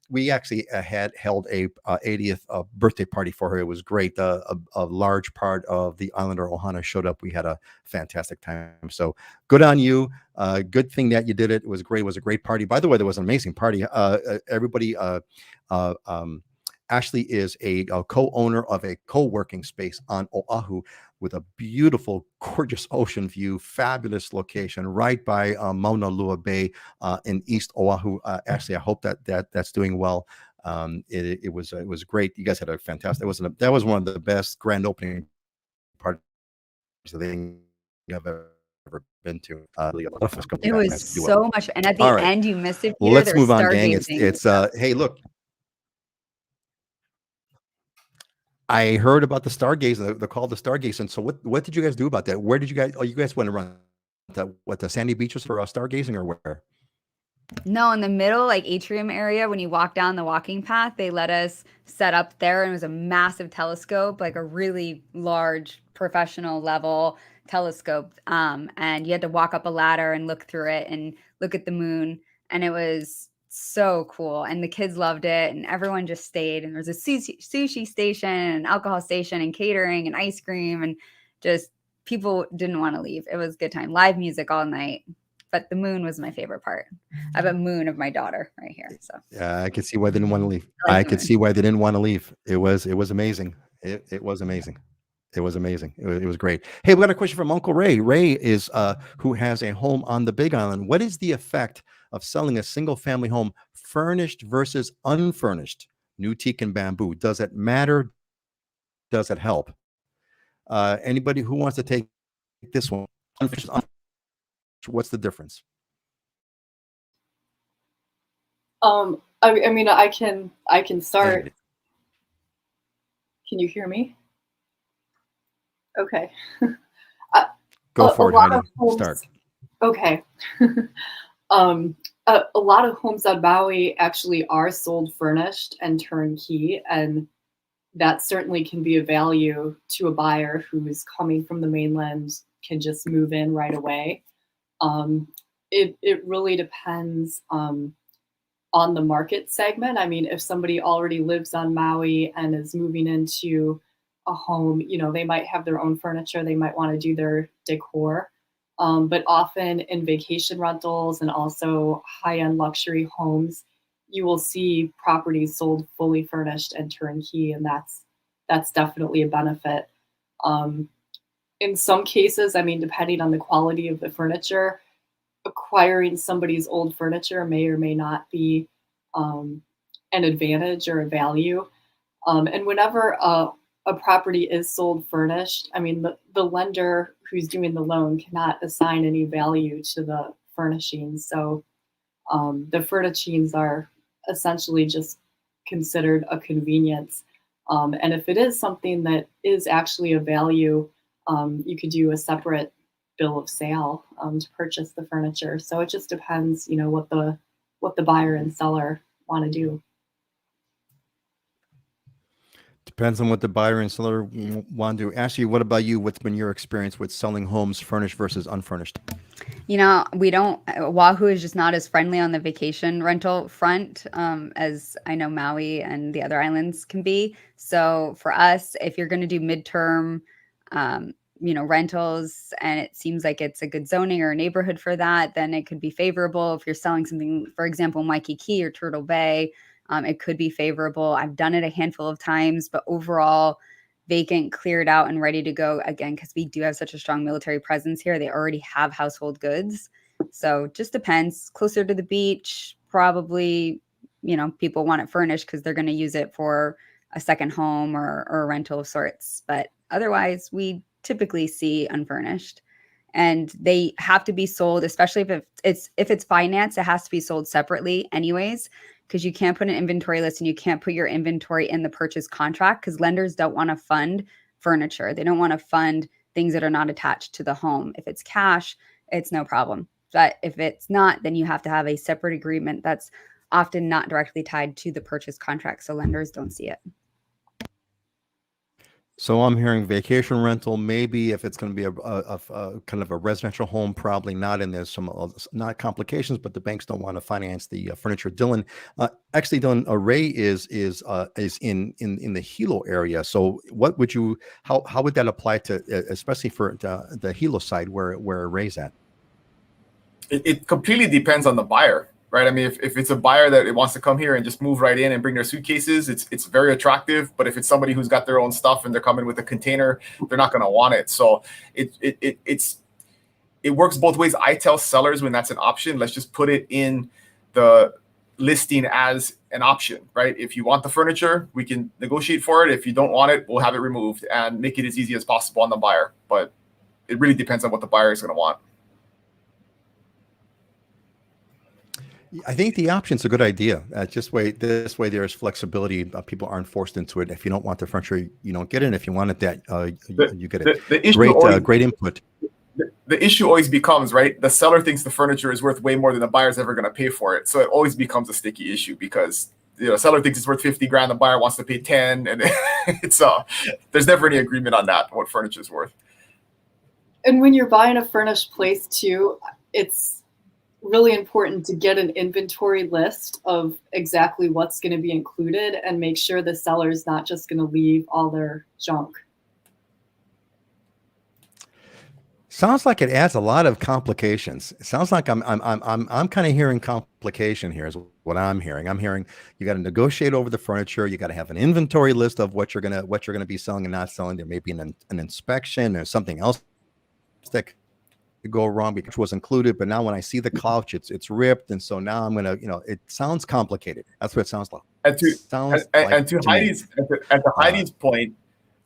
Speaker 1: we actually had held a 80th birthday party for her. It was great. A large part of the Islander Ohana showed up. We had a fantastic time. So good on you. Good thing that you did it. It was great. It was a great party. By the way, there was an amazing party. Everybody. Ashley is a co-owner of a co-working space on Oahu with a beautiful, gorgeous ocean view, fabulous location right by Mauna Lua Bay in East Oahu. Ashley, I hope that's doing well. It was great. You guys had a fantastic. That was one of the best grand opening parties I think I've ever been to.
Speaker 4: It was so much, and at the end, you missed it, Peter.
Speaker 1: Let's move on, gang. It's hey, look. I heard about the stargaze, the call to stargaze. And so what did you guys do about that? Where did you guys, you guys went to run the sandy beaches for stargazing, or where?
Speaker 4: No, in the middle, like atrium area, when you walk down the walking path, they let us set up there, and it was a massive telescope, like a really large professional level telescope. And you had to walk up a ladder and look through it and look at the moon. And it was so cool, and the kids loved it, and everyone just stayed. And there was a sushi station, and alcohol station, and catering, and ice cream, and just people didn't want to leave. It was a good time. Live music all night, but the moon was my favorite part. I have a moon of my daughter right here. So
Speaker 1: yeah, I could see why they didn't want to leave. I could see why they didn't want to leave. It was amazing. It was amazing. It was amazing. It was great. Hey, we got a question from Uncle Ray. Ray is who has a home on the Big Island. What is the effect of selling a single family home furnished versus unfurnished? New teak and bamboo. Does it matter? Does it help? Anybody who wants to take this one? What's the difference?
Speaker 3: I mean, I can start.
Speaker 1: And
Speaker 3: Can you hear me? Okay. A,
Speaker 1: go
Speaker 3: a
Speaker 1: for it,
Speaker 3: lot of
Speaker 1: honey.
Speaker 3: homes.
Speaker 1: Start.
Speaker 3: Okay. A lot of homes on Maui actually are sold furnished and turnkey, and that certainly can be a value to a buyer who's coming from the mainland, can just move in right away. Um, it really depends on the market segment. I mean, if somebody already lives on Maui and is moving into a home, you know, they might have their own furniture, they might want to do their decor. But often in vacation rentals and also high-end luxury homes, you will see properties sold fully furnished and turnkey, and that's definitely a benefit. Um, in some cases, I mean, depending on the quality of the furniture, acquiring somebody's old furniture may or may not be um, an advantage or a value. And whenever a property is sold furnished, I mean, the lender who's doing the loan cannot assign any value to the furnishings. So the furnishings are essentially just considered a convenience. And if it is something that is actually a value, you could do a separate bill of sale to purchase the furniture. So it just depends, you know, what the buyer and seller want to do.
Speaker 1: Depends on what the buyer and seller want to do. Ashley, what about you? What's been your experience with selling homes furnished versus unfurnished?
Speaker 4: You know, we don't, Oahu is just not as friendly on the vacation rental front as I know Maui and the other islands can be. So for us, if you're going to do midterm, you know, rentals, and it seems like it's a good zoning or a neighborhood for that, then it could be favorable. If you're selling something, for example, Waikiki or Turtle Bay, it could be favorable. I've done it a handful of times, but overall, vacant, cleared out, and ready to go again, because we do have such a strong military presence here. They already have household goods. So just depends. Closer to the beach, probably, you know, people want it furnished because they're going to use it for a second home or a rental of sorts. But otherwise, we typically see unfurnished. And they have to be sold, especially if it's financed, it has to be sold separately anyways, because you can't put an inventory list and you can't put your inventory in the purchase contract, because lenders don't want to fund furniture. They don't want to fund things that are not attached to the home. If it's cash, it's no problem. But if it's not, then you have to have a separate agreement that's often not directly tied to the purchase contract, so lenders don't see it.
Speaker 1: So I'm hearing vacation rental, maybe if it's going to be a kind of a residential home, probably not. And there's some not complications, but the banks don't want to finance the furniture. Dylan, actually, Dylan, Ray is in the Hilo area. So what would you how would that apply to especially for the Hilo side where Ray's at?
Speaker 2: It completely depends on the buyer, right? I mean, if it's a buyer that wants to come here and just move right in and bring their suitcases, it's very attractive. But if it's somebody who's got their own stuff and they're coming with a container, they're not going to want it. So it works both ways. I tell sellers when that's an option, let's just put it in the listing as an option, right? If you want the furniture, we can negotiate for it. If you don't want it, we'll have it removed and make it as easy as possible on the buyer. But it really depends on what the buyer is going to want.
Speaker 1: I think the option's a good idea. This way there's flexibility. People aren't forced into it. If you don't want the furniture, you don't get it. If you want it, you get it.
Speaker 2: The issue
Speaker 1: great input.
Speaker 2: The issue always becomes, right, the seller thinks the furniture is worth way more than the buyer's ever going to pay for it. So it always becomes a sticky issue because, you know, seller thinks it's worth 50 grand, the buyer wants to pay 10, and it's there's never any agreement on that, what furniture is worth.
Speaker 3: And when you're buying a furnished place too, it's really important to get an inventory list of exactly what's going to be included and make sure the seller's not just going to leave all their junk.
Speaker 1: Sounds like it adds a lot of complications. It sounds like I'm kind of hearing complication here is what I'm hearing. I'm hearing you got to negotiate over the furniture. You got to have an inventory list of what you're gonna be selling and not selling. There may be an inspection or something else that could go wrong because it was included. But now when I see the couch, it's ripped, and so now I'm gonna, it sounds complicated. That's what it sounds like.
Speaker 2: And to Heidi's point,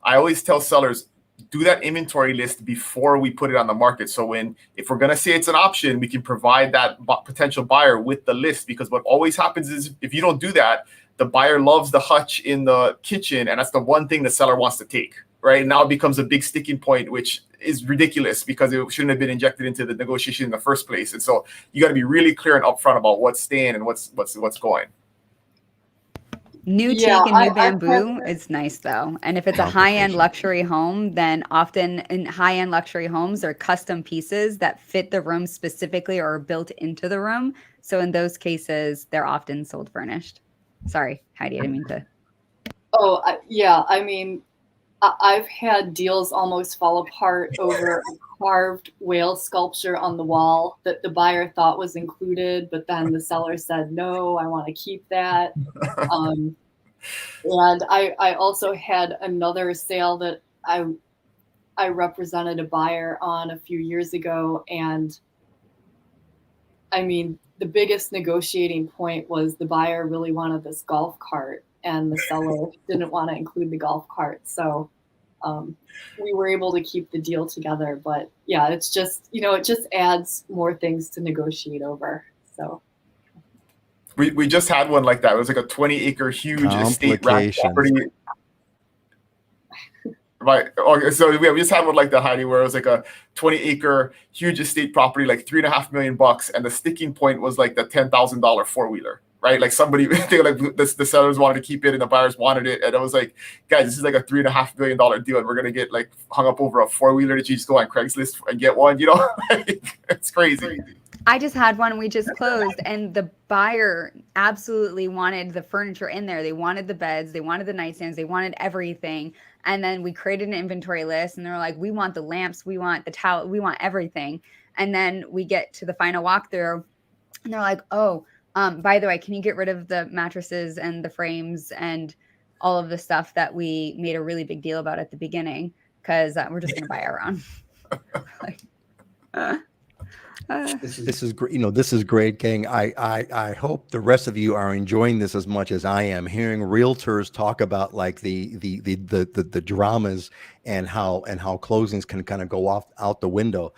Speaker 2: I always tell sellers, do that inventory list before we put it on the market. So if we're going to say it's an option, we can provide that potential buyer with the list, because what always happens is if you don't do that, the buyer loves the hutch in the kitchen, and that's the one thing the seller wants to take, right? Now it becomes a big sticking point, which is ridiculous because it shouldn't have been injected into the negotiation in the first place. And so you got to be really clear and upfront about what's staying and what's going.
Speaker 4: New teak and new bamboo is nice though. And if it's a high-end luxury home, then often in high-end luxury homes are custom pieces that fit the room specifically or are built into the room. So in those cases, they're often sold furnished. Sorry, Heidi, I didn't mean to.
Speaker 3: Oh, yeah. I mean, I've had deals almost fall apart over a carved whale sculpture on the wall that the buyer thought was included, but then the seller said, no, I want to keep that. And I also had another sale that I represented a buyer on a few years ago. And I mean, the biggest negotiating point was the buyer really wanted this golf cart and the seller didn't want to include the golf cart. So we were able to keep the deal together. But yeah, it's just, it just adds more things to negotiate over. So
Speaker 2: we just had one like that. It was like a 20-acre huge estate ranch property. Right. Okay. So we just had one like that, Heidi, where it was like a 20-acre huge estate property, like $3.5 million, and the sticking point was like the $10,000 four-wheeler. Right, like somebody, they were like the sellers wanted to keep it and the buyers wanted it, and I was like, guys, this is like a $3.5 million deal, and we're gonna get like hung up over a four-wheeler. Did you just go on Craigslist and get one? It's crazy.
Speaker 4: I just had one we just closed, and the buyer absolutely wanted the furniture in there. They wanted the beds, they wanted the nightstands, they wanted everything. And then we created an inventory list, and they're like, we want the lamps, we want the towel, we want everything. And then we get to the final walkthrough, and they're like, oh. By the way, can you get rid of the mattresses and the frames and all of the stuff that we made a really big deal about at the beginning? Because we're just going to buy our own.
Speaker 1: This is great. This is great, gang. I hope the rest of you are enjoying this as much as I am. Hearing realtors talk about like the dramas and how closings can kind of go out the window.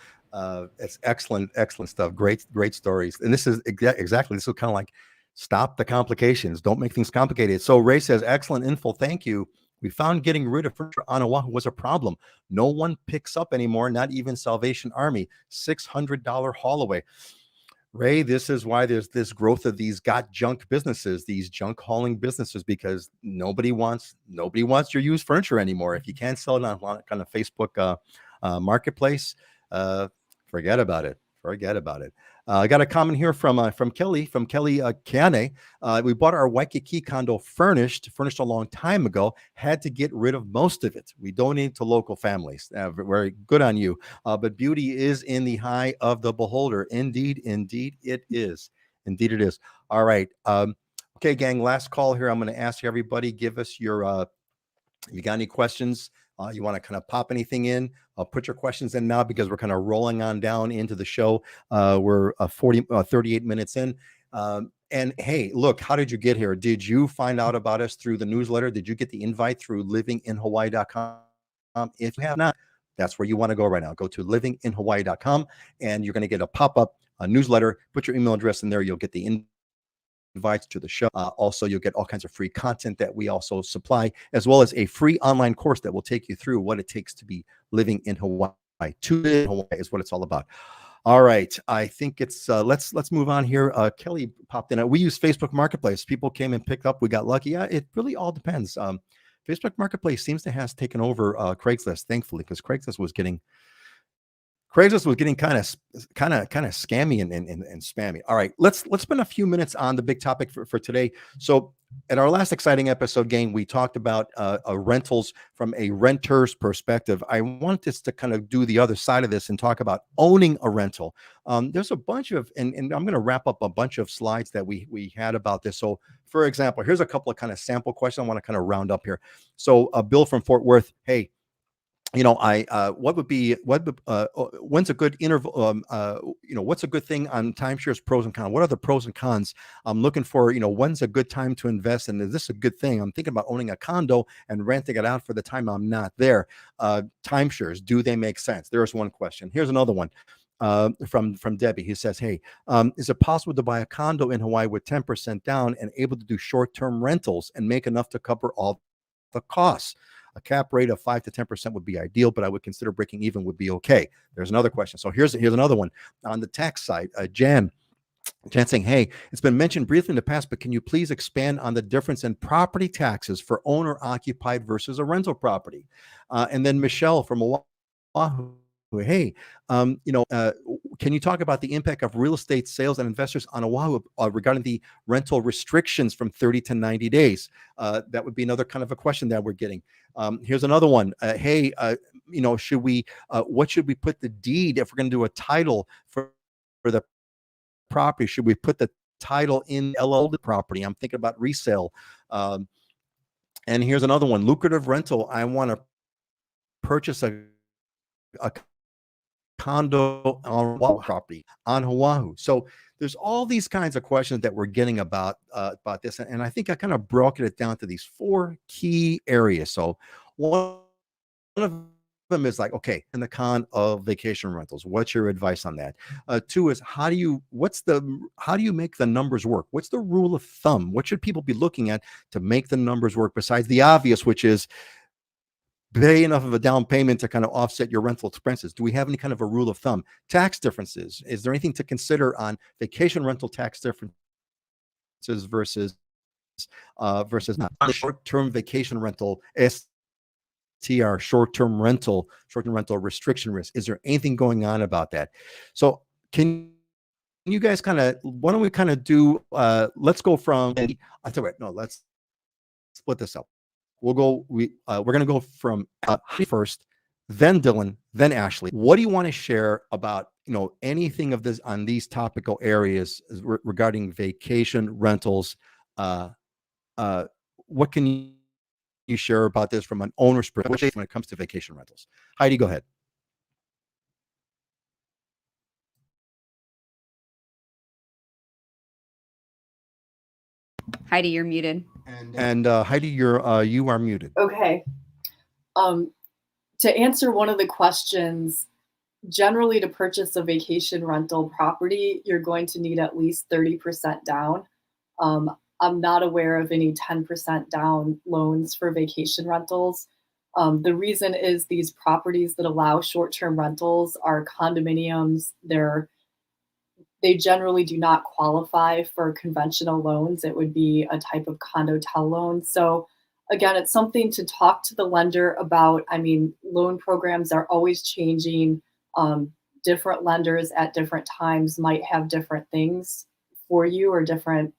Speaker 1: It's excellent stuff. Great stories. And this is exactly, this is kind of like, stop the complications, don't make things complicated. So Ray says, excellent info, thank you. We found getting rid of furniture on Oahu was a problem. No one picks up anymore, not even Salvation Army. $600 haul away. Ray, this is why there's this growth of these got junk businesses, these junk hauling businesses, because nobody wants your used furniture anymore. If you can't sell it on kind of Facebook marketplace, forget about it. I got a comment here from Kelly, Kane. We bought our Waikiki condo furnished a long time ago, had to get rid of most of it. We donate to local families. Very good on you. But beauty is in the eye of the beholder. Indeed it is. All right. Okay, gang, last call here. I'm going to ask everybody, give us your, you got any questions? You want to kind of pop anything in? Put your questions in now, because we're kind of rolling on down into the show. We're 38 minutes in. And hey, look, how did you get here? Did you find out about us through the newsletter? Did you get the invite through livinginhawaii.com? If you have not, that's where you want to go right now. Go to livinginhawaii.com, and you're going to get a pop-up newsletter. Put your email address in there. You'll get the invites to the show. Also, you'll get all kinds of free content that we also supply, as well as a free online course that will take you through what it takes to be living in Hawaii. To live in Hawaii is what it's all about. All right, I think it's let's move on here. Kelly popped in. We use Facebook Marketplace. People came and picked up. We got lucky. Yeah, it really all depends. Facebook Marketplace seems to have taken over Craigslist, thankfully, because Craigslist was getting kind of scammy and spammy. All right, let's spend a few minutes on the big topic for today. So at our last exciting episode, gang, we talked about rentals from a renter's perspective. I want us to kind of do the other side of this and talk about owning a rental. There's a bunch of, and I'm going to wrap up a bunch of slides that we had about this. So for example, here's a couple of kind of sample questions I want to kind of round up here. So Bill from Fort Worth, hey, when's a good interval? What's a good thing on timeshares, pros and cons? What are the pros and cons? I'm looking for, when's a good time to invest, and is this a good thing? I'm thinking about owning a condo and renting it out for the time I'm not there. Timeshares, do they make sense? There's one question. Here's another one. From Debbie. He says, "Hey, is it possible to buy a condo in Hawaii with 10% down and able to do short-term rentals and make enough to cover all the costs? A cap rate of 5 to 10% would be ideal, but I would consider breaking even would be okay." There's another question. So here's another one on the tax side. Jan saying, "Hey, it's been mentioned briefly in the past, but can you please expand on the difference in property taxes for owner occupied versus a rental property?" And then Michelle from Oahu. Hey, can you talk about the impact of real estate sales and investors on Oahu regarding the rental restrictions from 30 to 90 days? That would be another kind of a question that we're getting. Here's another one. Hey, what should we put the deed if we're going to do a title for the property? Should we put the title in LL the property? I'm thinking about resale. And here's another one. Lucrative rental. I want to purchase a condo on Oahu property on Oahu. So there's all these kinds of questions that we're getting about this, and I think I kind of broken it down to these 4 key areas. So one of them is like, okay, and the con of vacation rentals. What's your advice on that? 2 is how do you make the numbers work? What's the rule of thumb? What should people be looking at to make the numbers work besides the obvious, which is pay enough of a down payment to kind of offset your rental expenses? Do we have any kind of a rule of thumb? Tax differences. Is there anything to consider on vacation rental tax differences versus not? Short-term vacation rental, STR, short-term rental restriction risk. Is there anything going on about that? So can you guys why don't we kind of do, let's go from, I tell you what, no, let's split this up. We're going to go from Heidi first, then Dylan, then Ashley. What do you want to share about, anything of this on these topical areas regarding vacation rentals? What can you share about this from an owner's perspective when it comes to vacation rentals? Heidi, go ahead.
Speaker 4: Heidi, you're muted.
Speaker 1: And Heidi, you are muted.
Speaker 3: Okay. To answer one of the questions, generally to purchase a vacation rental property, you're going to need at least 30% down. I'm not aware of any 10% down loans for vacation rentals. The reason is these properties that allow short-term rentals are condominiums. They generally do not qualify for conventional loans. It would be a type of condo-tel loan. So again, it's something to talk to the lender about. I mean, loan programs are always changing. Different lenders at different times might have different things for you or different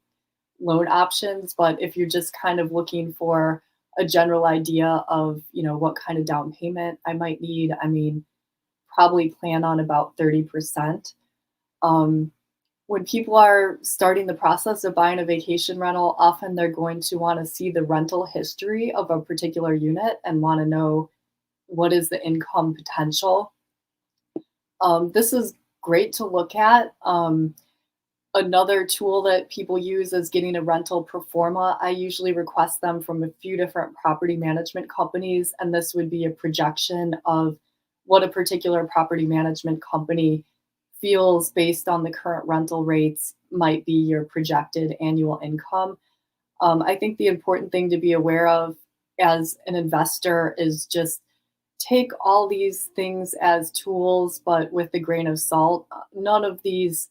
Speaker 3: loan options. But if you're just kind of looking for a general idea of, what kind of down payment I might need, I mean, probably plan on about 30%. When people are starting the process of buying a vacation rental, often they're going to want to see the rental history of a particular unit and want to know what is the income potential. This is great to look at. Another tool that people use is getting a rental pro forma. I usually request them from a few different property management companies, and this would be a projection of what a particular property management company feels based on the current rental rates might be your projected annual income. I think the important thing to be aware of as an investor is just take all these things as tools, but with a grain of salt. None of these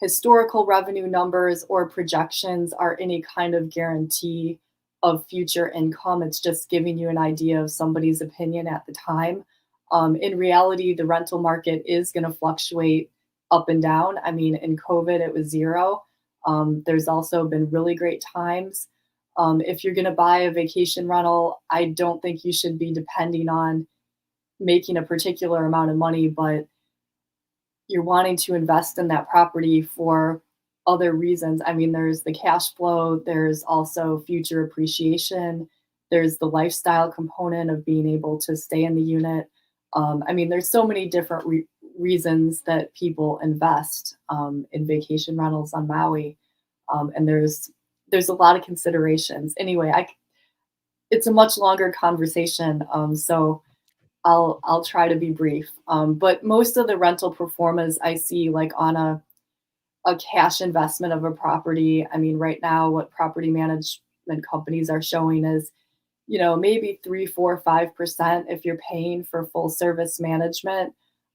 Speaker 3: historical revenue numbers or projections are any kind of guarantee of future income. It's just giving you an idea of somebody's opinion at the time. In reality, the rental market is going to fluctuate up and down. I mean, in COVID, it was zero. There's also been really great times. If you're going to buy a vacation rental, I don't think you should be depending on making a particular amount of money, but you're wanting to invest in that property for other reasons. I mean, there's the cash flow, there's also future appreciation. There's the lifestyle component of being able to stay in the unit. I mean, there's so many different reasons that people invest in vacation rentals on Maui, and there's a lot of considerations. Anyway, it's a much longer conversation, so I'll try to be brief. But most of the rental performers I see, like on a cash investment of a property. I mean, right now, what property management companies are showing is, maybe 3, 4, 5% if you're paying for full service management.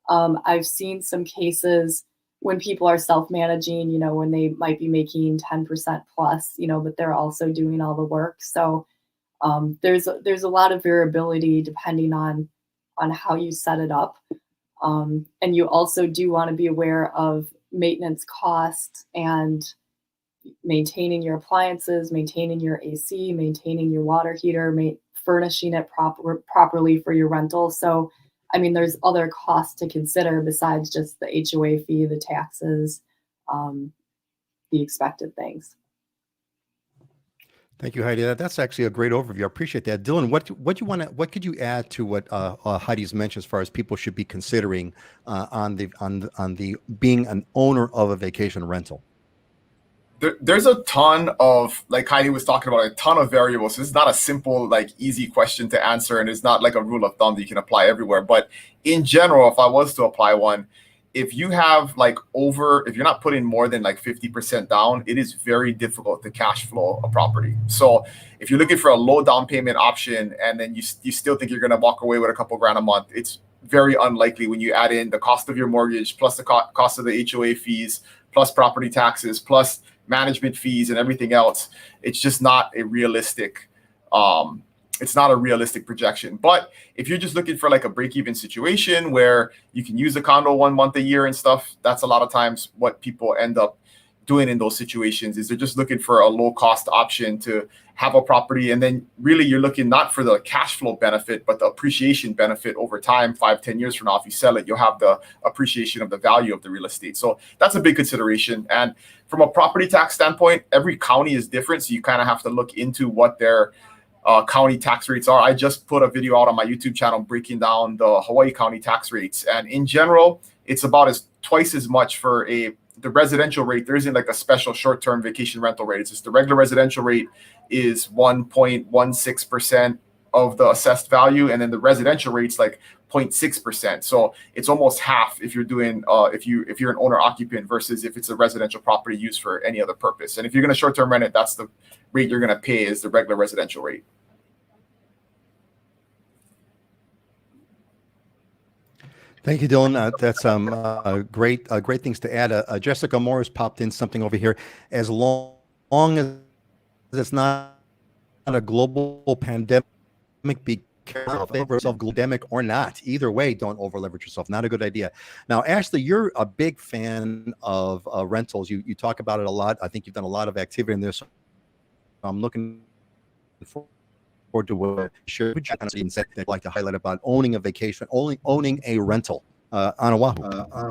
Speaker 3: I've seen some cases when people are self-managing, when they might be making 10% plus, but they're also doing all the work. So there's a lot of variability depending on how you set it up. And you also do want to be aware of maintenance costs and maintaining your appliances, maintaining your AC, maintaining your water heater, furnishing it properly for your rental. So, I mean, there's other costs to consider besides just the HOA fee, the taxes, the expected things.
Speaker 1: Thank you, Heidi. That's actually a great overview. I appreciate that. Dylan, what could you add to what Heidi's mentioned as far as people should be considering on the being an owner of a vacation rental?
Speaker 2: There's a ton of, like Heidi was talking about, a ton of variables. So it's not a simple, like, easy question to answer, and it's not like a rule of thumb that you can apply everywhere. But in general, if I was to apply one, if you have if you're not putting more than like 50% down, it is very difficult to cash flow a property. So if you're looking for a low down payment option and then you still think you're going to walk away with a couple grand a month, it's very unlikely when you add in the cost of your mortgage plus the cost of the HOA fees plus property taxes plus management fees and everything else. It's just not a realistic projection. But if you're just looking for like a break-even situation where you can use a condo 1 month a year and stuff, that's a lot of times what people end up doing in those situations. Is they're just looking for a low cost option to have a property, and then really you're looking not for the cash flow benefit but the appreciation benefit over time. 5-10 years from now, if you sell it, you'll have the appreciation of the value of the real estate. So that's a big consideration. And from a property tax standpoint, every county is different, so you kind of have to look into what their county tax rates are. I just put a video out on my YouTube channel breaking down the Hawaii county tax rates, and in general it's about twice as much for the residential rate. There isn't like a special short-term vacation rental rate. It's just the regular residential rate is 1.16% of the assessed value, and then the residential rate's like 0.6%. So it's almost half if you're doing if you're an owner occupant versus if it's a residential property used for any other purpose. And if you're going to short-term rent it, that's the rate you're going to pay, is the regular residential rate.
Speaker 1: Thank you, Dylan. That's great things to add. Jessica Morris popped in something over here. As long as it's not a global pandemic, be careful of yourself, pandemic or not. Either way, don't over leverage yourself. Not a good idea. Now, Ashley, you're a big fan of rentals. You talk about it a lot. I think you've done a lot of activity in this. I'm looking forward to what I'd like to highlight about owning a vacation, owning a rental on Oahu.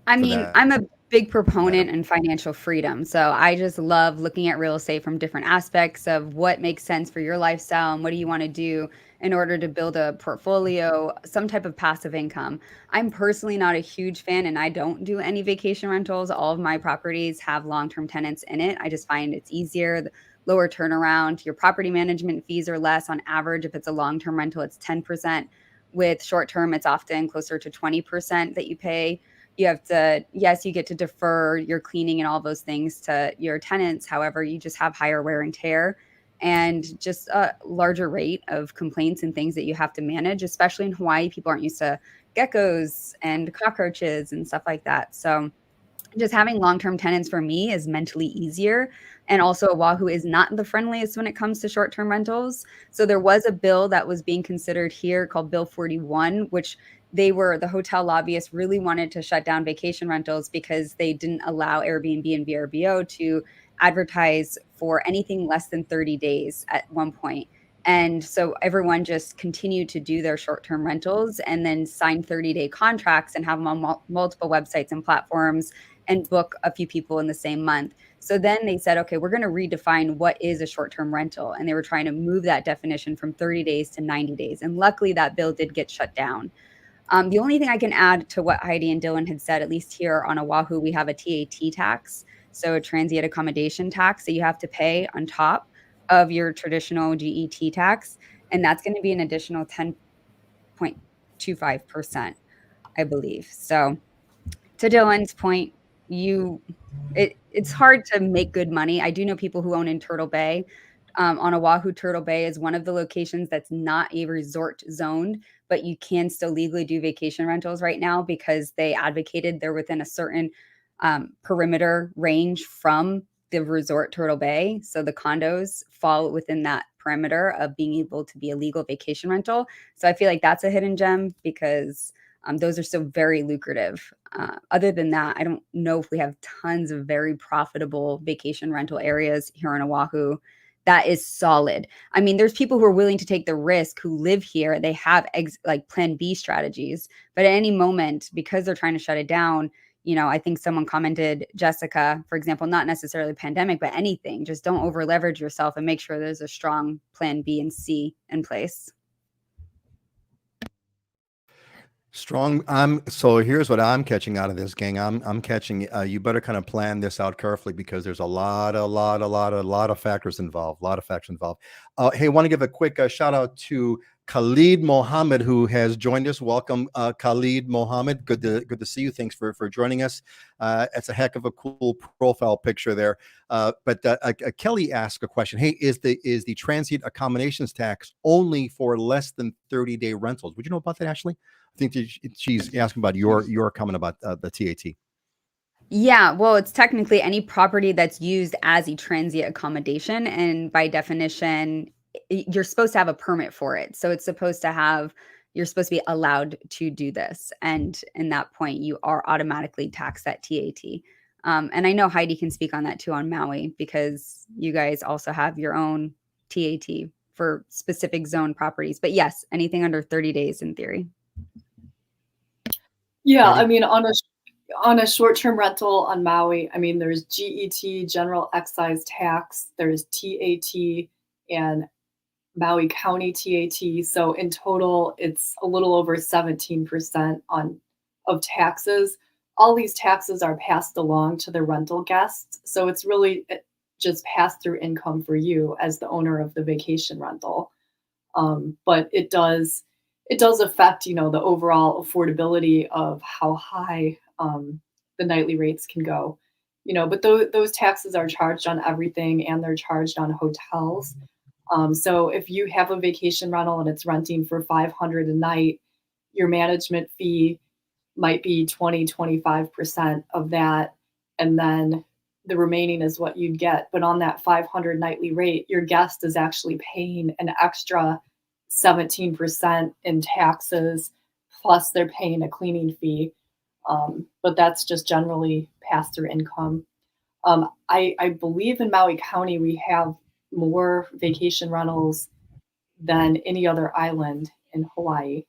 Speaker 4: I mean, I'm a big proponent in financial freedom. So I just love looking at real estate from different aspects of what makes sense for your lifestyle and what do you want to do in order to build a portfolio, some type of passive income. I'm personally not a huge fan, and I don't do any vacation rentals. All of my properties have long-term tenants in it. I just find it's easier, the lower turnaround. Your property management fees are less on average. If it's a long-term rental, it's 10%. With short-term, it's often closer to 20% that you pay. You have to, yes, you get to defer your cleaning and all those things to your tenants. However, you just have higher wear and tear and just a larger rate of complaints and things that you have to manage, especially in Hawaii. People aren't used to geckos and cockroaches and stuff like that. So just having long-term tenants for me is mentally easier. And also Oahu is not the friendliest when it comes to short-term rentals. So there was a bill that was being considered here called Bill 41, which the hotel lobbyists really wanted to shut down vacation rentals because they didn't allow Airbnb and VRBO to advertise for anything less than 30 days at one point. And so everyone just continued to do their short-term rentals and then sign 30-day contracts and have them on multiple websites and platforms and book a few people in the same month. So then they said, okay, we're going to redefine what is a short-term rental. And they were trying to move that definition from 30 days to 90 days. And luckily that bill did get shut down. The only thing I can add to what Heidi and Dylan had said, at least here on Oahu, we have a TAT tax, so a transient accommodation tax that you have to pay on top of your traditional GET tax. And that's going to be an additional 10.25%, I believe. So to Dylan's point, it's hard to make good money. I do know people who own in Turtle Bay. On Oahu, Turtle Bay is one of the locations that's not a resort zoned, but you can still legally do vacation rentals right now because they advocated they're within a certain perimeter range from the resort Turtle Bay. So the condos fall within that perimeter of being able to be a legal vacation rental. So I feel like that's a hidden gem because those are still very lucrative. Other than that, I don't know if we have tons of very profitable vacation rental areas here on Oahu that is solid. I mean, there's people who are willing to take the risk who live here. They have like plan B strategies, but at any moment, because they're trying to shut it down, I think someone commented, Jessica, for example, not necessarily pandemic, but anything, just don't over leverage yourself and make sure there's a strong plan B and C in place.
Speaker 1: Strong. So here's what I'm catching out of this, gang. I'm catching. You better kind of plan this out carefully because there's a lot of factors involved. A lot of factors involved. Hey, want to give a quick shout out to Khalid Mohammed who has joined us. Welcome, Khalid Mohammed. Good to see you. Thanks for joining us. It's a heck of a cool profile picture there. But Kelly asked a question. Hey, is the transient accommodations tax only for less than 30-day rentals? Would you know about that, Ashley? I think she's asking about your comment about the TAT.
Speaker 4: Yeah, well, it's technically any property that's used as a transient accommodation. And by definition, you're supposed to have a permit for it. So it's supposed to you're supposed to be allowed to do this. And in that point, you are automatically taxed at TAT. And I know Heidi can speak on that too on Maui because you guys also have your own TAT for specific zone properties. But yes, anything under 30 days in theory.
Speaker 3: Yeah,
Speaker 1: Heidi?
Speaker 3: I mean, on a short-term rental on Maui, I mean, there's GET, General Excise Tax, there's TAT, and Maui County TAT. So in total, it's a little over 17% of taxes. All these taxes are passed along to the rental guests. So it's really just pass-through income for you as the owner of the vacation rental. But it does affect, the overall affordability of how high the nightly rates can go. But those taxes are charged on everything and they're charged on hotels. So if you have a vacation rental and it's renting for $500 a night, your management fee might be 25% of that. And then the remaining is what you'd get. But on that $500 nightly rate, your guest is actually paying an extra 17% in taxes, plus they're paying a cleaning fee. But that's just generally pass-through income. I believe in Maui County, we have more vacation rentals than any other island in Hawaii.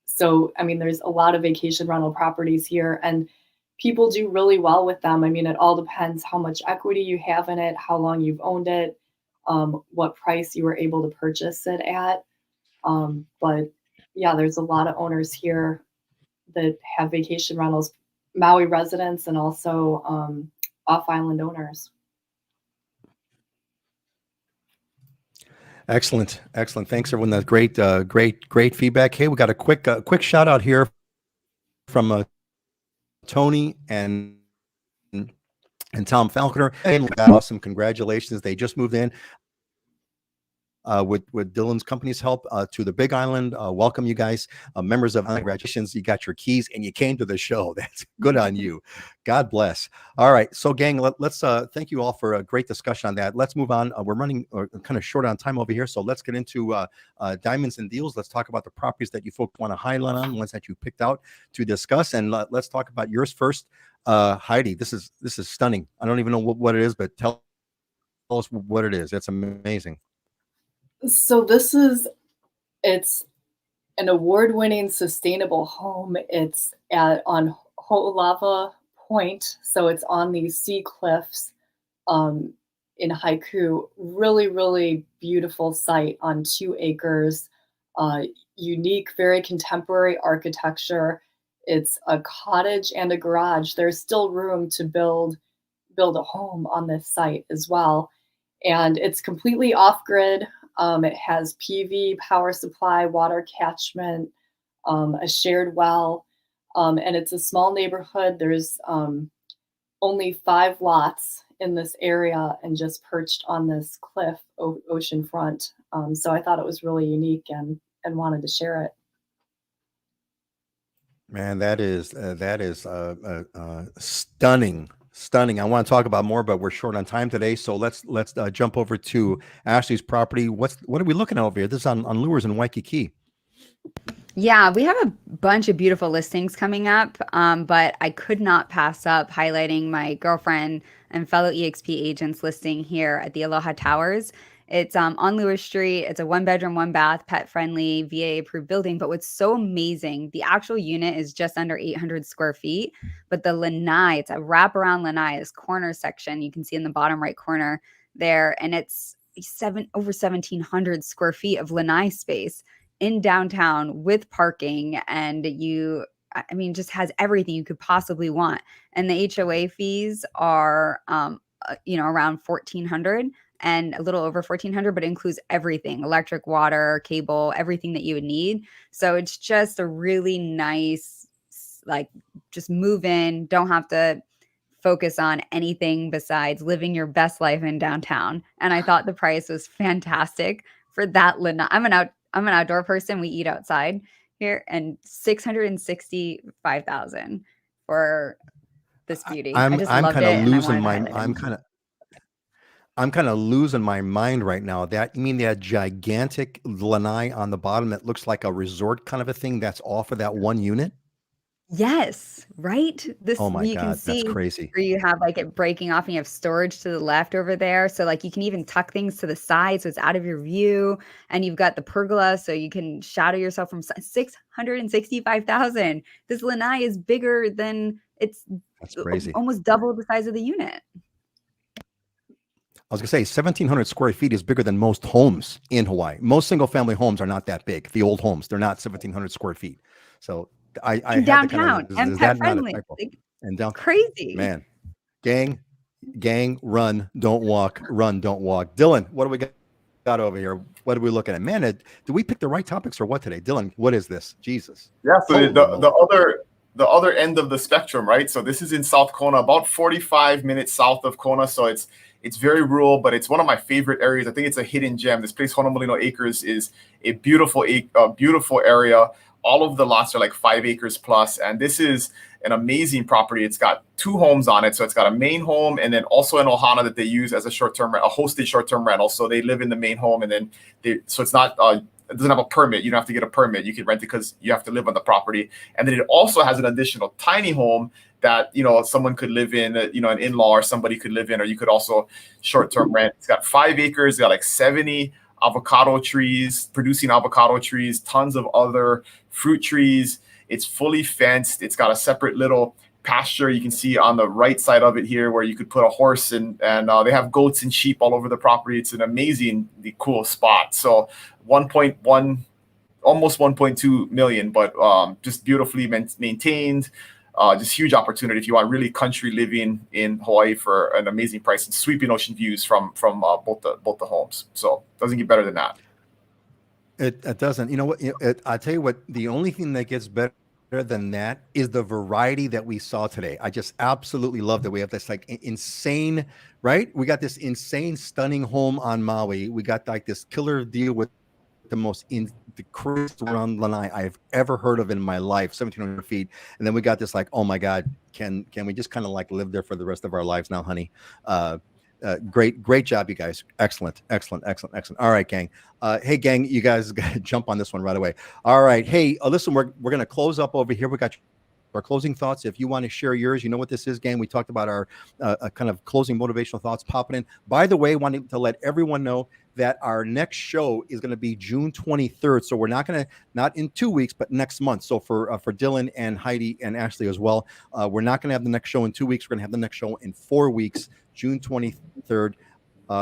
Speaker 3: So, I mean, there's a lot of vacation rental properties here and people do really well with them. I mean, it all depends how much equity you have in it, how long you've owned it, what price you were able to purchase it at. But yeah, there's a lot of owners here that have vacation rentals, Maui residents and also off-island owners.
Speaker 1: Excellent. Thanks, everyone. That's great feedback. Hey, we got a quick shout out here from Tony and Tom Falconer. And awesome, congratulations! They just moved in. With Dylan's company's help to the Big Island. Welcome, you guys, members of congratulations. You got your keys and you came to the show. That's good on you. God bless. All right. So gang, let's thank you all for a great discussion on that. Let's move on. We're running kind of short on time over here. So let's get into diamonds and deals. Let's talk about the properties that you folks want to highlight on, ones that you picked out to discuss. And let's talk about yours first. Heidi, this is stunning. I don't even know what it is, but tell us what it is. It's amazing.
Speaker 3: So it's an award-winning sustainable home. It's on Ho'olava point. So it's on these sea cliffs in Haiku. Really, really beautiful site on 2 acres. Unique, very contemporary architecture. It's a cottage and a garage. There's still room to build a home on this site as well. And it's completely off-grid. It has PV power supply, water catchment, a shared well, and it's a small neighborhood. There's only 5 lots in this area and just perched on this cliff oceanfront. So I thought it was really unique and wanted to share it.
Speaker 1: Man, that is stunning, stunning. I want to talk about more, but we're short on time today, so let's jump over to Ashley's property. What are we looking at over here? This is on Lures in Waikiki.
Speaker 4: Yeah, we have a bunch of beautiful listings coming up, but I could not pass up highlighting my girlfriend and fellow EXP agents listing here at the Aloha Towers. It's on Lewis Street. It's a 1-bedroom, 1-bath, pet-friendly, VA-approved building. But what's so amazing, the actual unit is just under 800 square feet, but the lanai, it's a wraparound lanai, this corner section you can see in the bottom right corner there, and it's over 1,700 square feet of lanai space in downtown with parking, and just has everything you could possibly want. And the HOA fees are, around 1,400 and a little over 1,400, but it includes everything: electric, water, cable, everything that you would need. So it's just a really nice, like, just move in, don't have to focus on anything besides living your best life in downtown. And I thought the price was fantastic for that lanai. I'm an outdoor person. We eat outside here, and $665,000 for this beauty. I just loved it, and I wanted to highlight it.
Speaker 1: I'm kind of losing my mind right now. You mean that gigantic lanai on the bottom that looks like a resort kind of a thing that's off of that one unit?
Speaker 4: Yes, right?
Speaker 1: Oh my
Speaker 4: You can
Speaker 1: God, that's
Speaker 4: see
Speaker 1: crazy.
Speaker 4: where you have like it breaking off and you have storage to the left over there. So like you can even tuck things to the side so it's out of your view. And you've got the pergola so you can shadow yourself from 665,000. This lanai is bigger than
Speaker 1: That's crazy.
Speaker 4: almost double the size of the unit.
Speaker 1: I was gonna say 1,700 square feet is bigger than most homes in Hawaii. Most single family homes are not that big. The old homes, they're not 1,700 square feet. So I had
Speaker 4: downtown
Speaker 1: to
Speaker 4: and
Speaker 1: is
Speaker 4: pet
Speaker 1: that not a
Speaker 4: friendly.
Speaker 1: typo?
Speaker 4: Like,
Speaker 1: And down,
Speaker 4: crazy.
Speaker 1: man, gang, run, don't walk, run, don't walk. Dylan, what do we got over here? What are we looking at? Man, did we pick the right topics or what today? Dylan, what is this? Jesus.
Speaker 2: Yeah, so
Speaker 1: Holy
Speaker 2: the other end of the spectrum, right? So this is in South Kona, about 45 minutes south of Kona. So it's very rural, but it's one of my favorite areas. I think it's a hidden gem. This place, Honolulu Acres, is a beautiful area. All of the lots are like 5 acres plus, and this is an amazing property. It's got 2 homes on it, so it's got a main home and then also an ohana that they use as a hosted short-term rental. So they live in the main home, and then so it's not it doesn't have a permit. You don't have to get a permit. You can rent it because you have to live on the property. And then it also has an additional tiny home that someone could live in, an in-law or somebody could live in, or you could also short-term rent. It's got 5 acres. It's got like 70 avocado trees, producing avocado trees, tons of other fruit trees. It's fully fenced. It's got a separate little pasture you can see on the right side of it here where you could put a horse and they have goats and sheep all over the property. It's an amazingly cool spot. So 1.1, almost 1.2 million, but just beautifully maintained. Just huge opportunity if you want really country living in Hawaii for an amazing price and sweeping ocean views from both the homes. So it doesn't get better than that.
Speaker 1: It doesn't. You know what? I tell you what. The only thing that gets better than that is the variety that we saw today. I just absolutely love that we have this like insane, right? We got this insane, stunning home on Maui. We got like this killer deal with the craziest round lanai I've ever heard of in my life, 1,700 feet. And then we got this like, oh my God, can we just kind of like live there for the rest of our lives now, honey? Great job, you guys. Excellent. All right, gang. Hey, gang, you guys gotta jump on this one right away. All right. Hey, listen, we're going to close up over here. We got our closing thoughts. If you want to share yours, you know what this is, gang. We talked about our kind of closing motivational thoughts popping in. By the way, wanting to let everyone know that our next show is going to be June 23rd. So we're not in 2 weeks, but next month. So for Dylan and Heidi and Ashley as well, we're not going to have the next show in 2 weeks. We're going to have the next show in 4 weeks, June 23rd.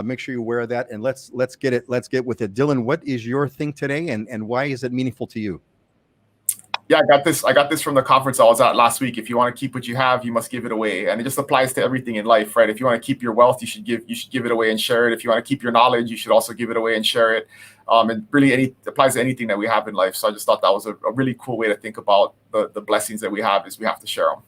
Speaker 1: Make sure you wear that, and let's get it. Let's get with it. Dylan, what is your thing today, and why is it meaningful to you?
Speaker 2: Yeah, I got this from the conference I was at last week. If you want to keep what you have, you must give it away, and it just applies to everything in life, right? If you want to keep your wealth, you should give it away and share it. If you want to keep your knowledge, you should also give it away and share it. And really, applies to anything that we have in life. So I just thought that was a really cool way to think about the blessings that we have. Is we have to share them.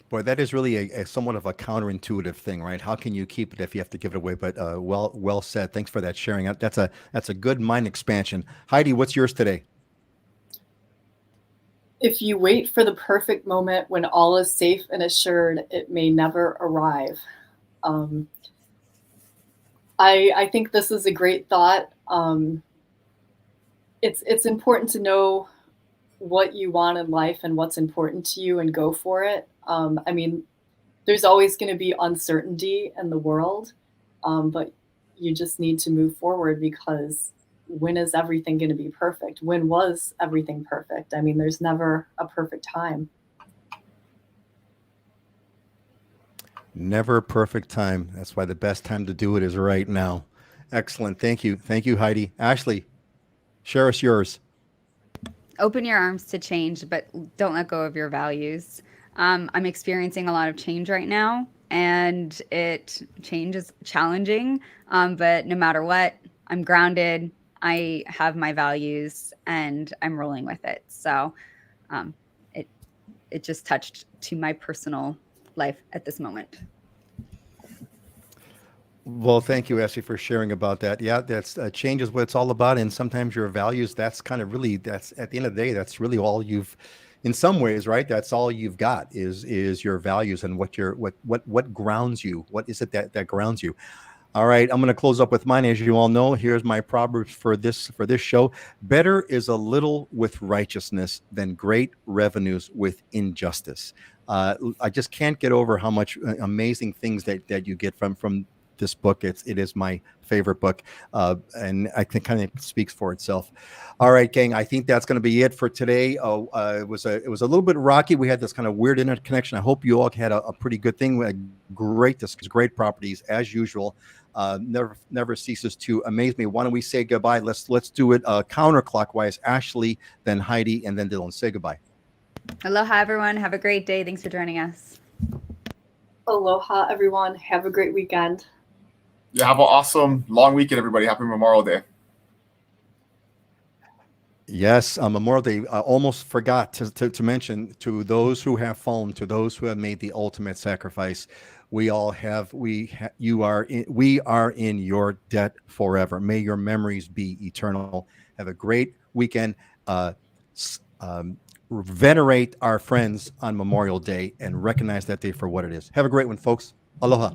Speaker 1: Boy, that is really a somewhat of a counterintuitive thing, right? How can you keep it if you have to give it away? But well said. Thanks for that sharing. That's a good mind expansion. Heidi, what's yours today?
Speaker 3: If you wait for the perfect moment when all is safe and assured, it may never arrive. I think this is a great thought. It's important to know what you want in life and what's important to you and go for it. I mean, there's always going to be uncertainty in the world, but you just need to move forward, because when is everything going to be perfect? When was everything perfect? I mean, there's never a perfect time.
Speaker 1: Never a perfect time. That's why the best time to do it is right now. Excellent. Thank you. Thank you, Heidi. Ashley, share us yours.
Speaker 4: Open your arms to change, but don't let go of your values. I'm experiencing a lot of change right now, and change is challenging. But no matter what, I'm grounded. I have my values, and I'm rolling with it. So, it just touched to my personal life at this moment.
Speaker 1: Well, thank you, Ashley, for sharing about that. Yeah, that's change is what it's all about, and sometimes your values. That's kind of really. That's at the end of the day. That's really all you've. In some ways, right? That's all you've got is your values and what grounds you. What is it that grounds you? All right, I'm going to close up with mine. As you all know, here's my proverbs for this show. Better is a little with righteousness than great revenues with injustice. I just can't get over how much amazing things that you get from this book. It is my favorite book, and I think kind of speaks for itself. All right, gang, I think that's going to be it for today. It was a little bit rocky. We had this kind of weird internet connection. I hope you all had a pretty good thing. We had great properties as usual. Never ceases to amaze me. Why don't we say goodbye? Let's do it counterclockwise. Ashley, then Heidi, and then Dylan. Say goodbye.
Speaker 4: Aloha, everyone. Have a great day. Thanks for joining us.
Speaker 3: Aloha, everyone. Have a great weekend.
Speaker 2: Yeah, have an awesome long weekend, everybody. Happy Memorial Day.
Speaker 1: Yes, Memorial Day. I almost forgot to mention, to those who have fallen, to those who have made the ultimate sacrifice. We all have. We are in your debt forever. May your memories be eternal. Have a great weekend. Venerate our friends on Memorial Day and recognize that day for what it is. Have a great one, folks. Aloha.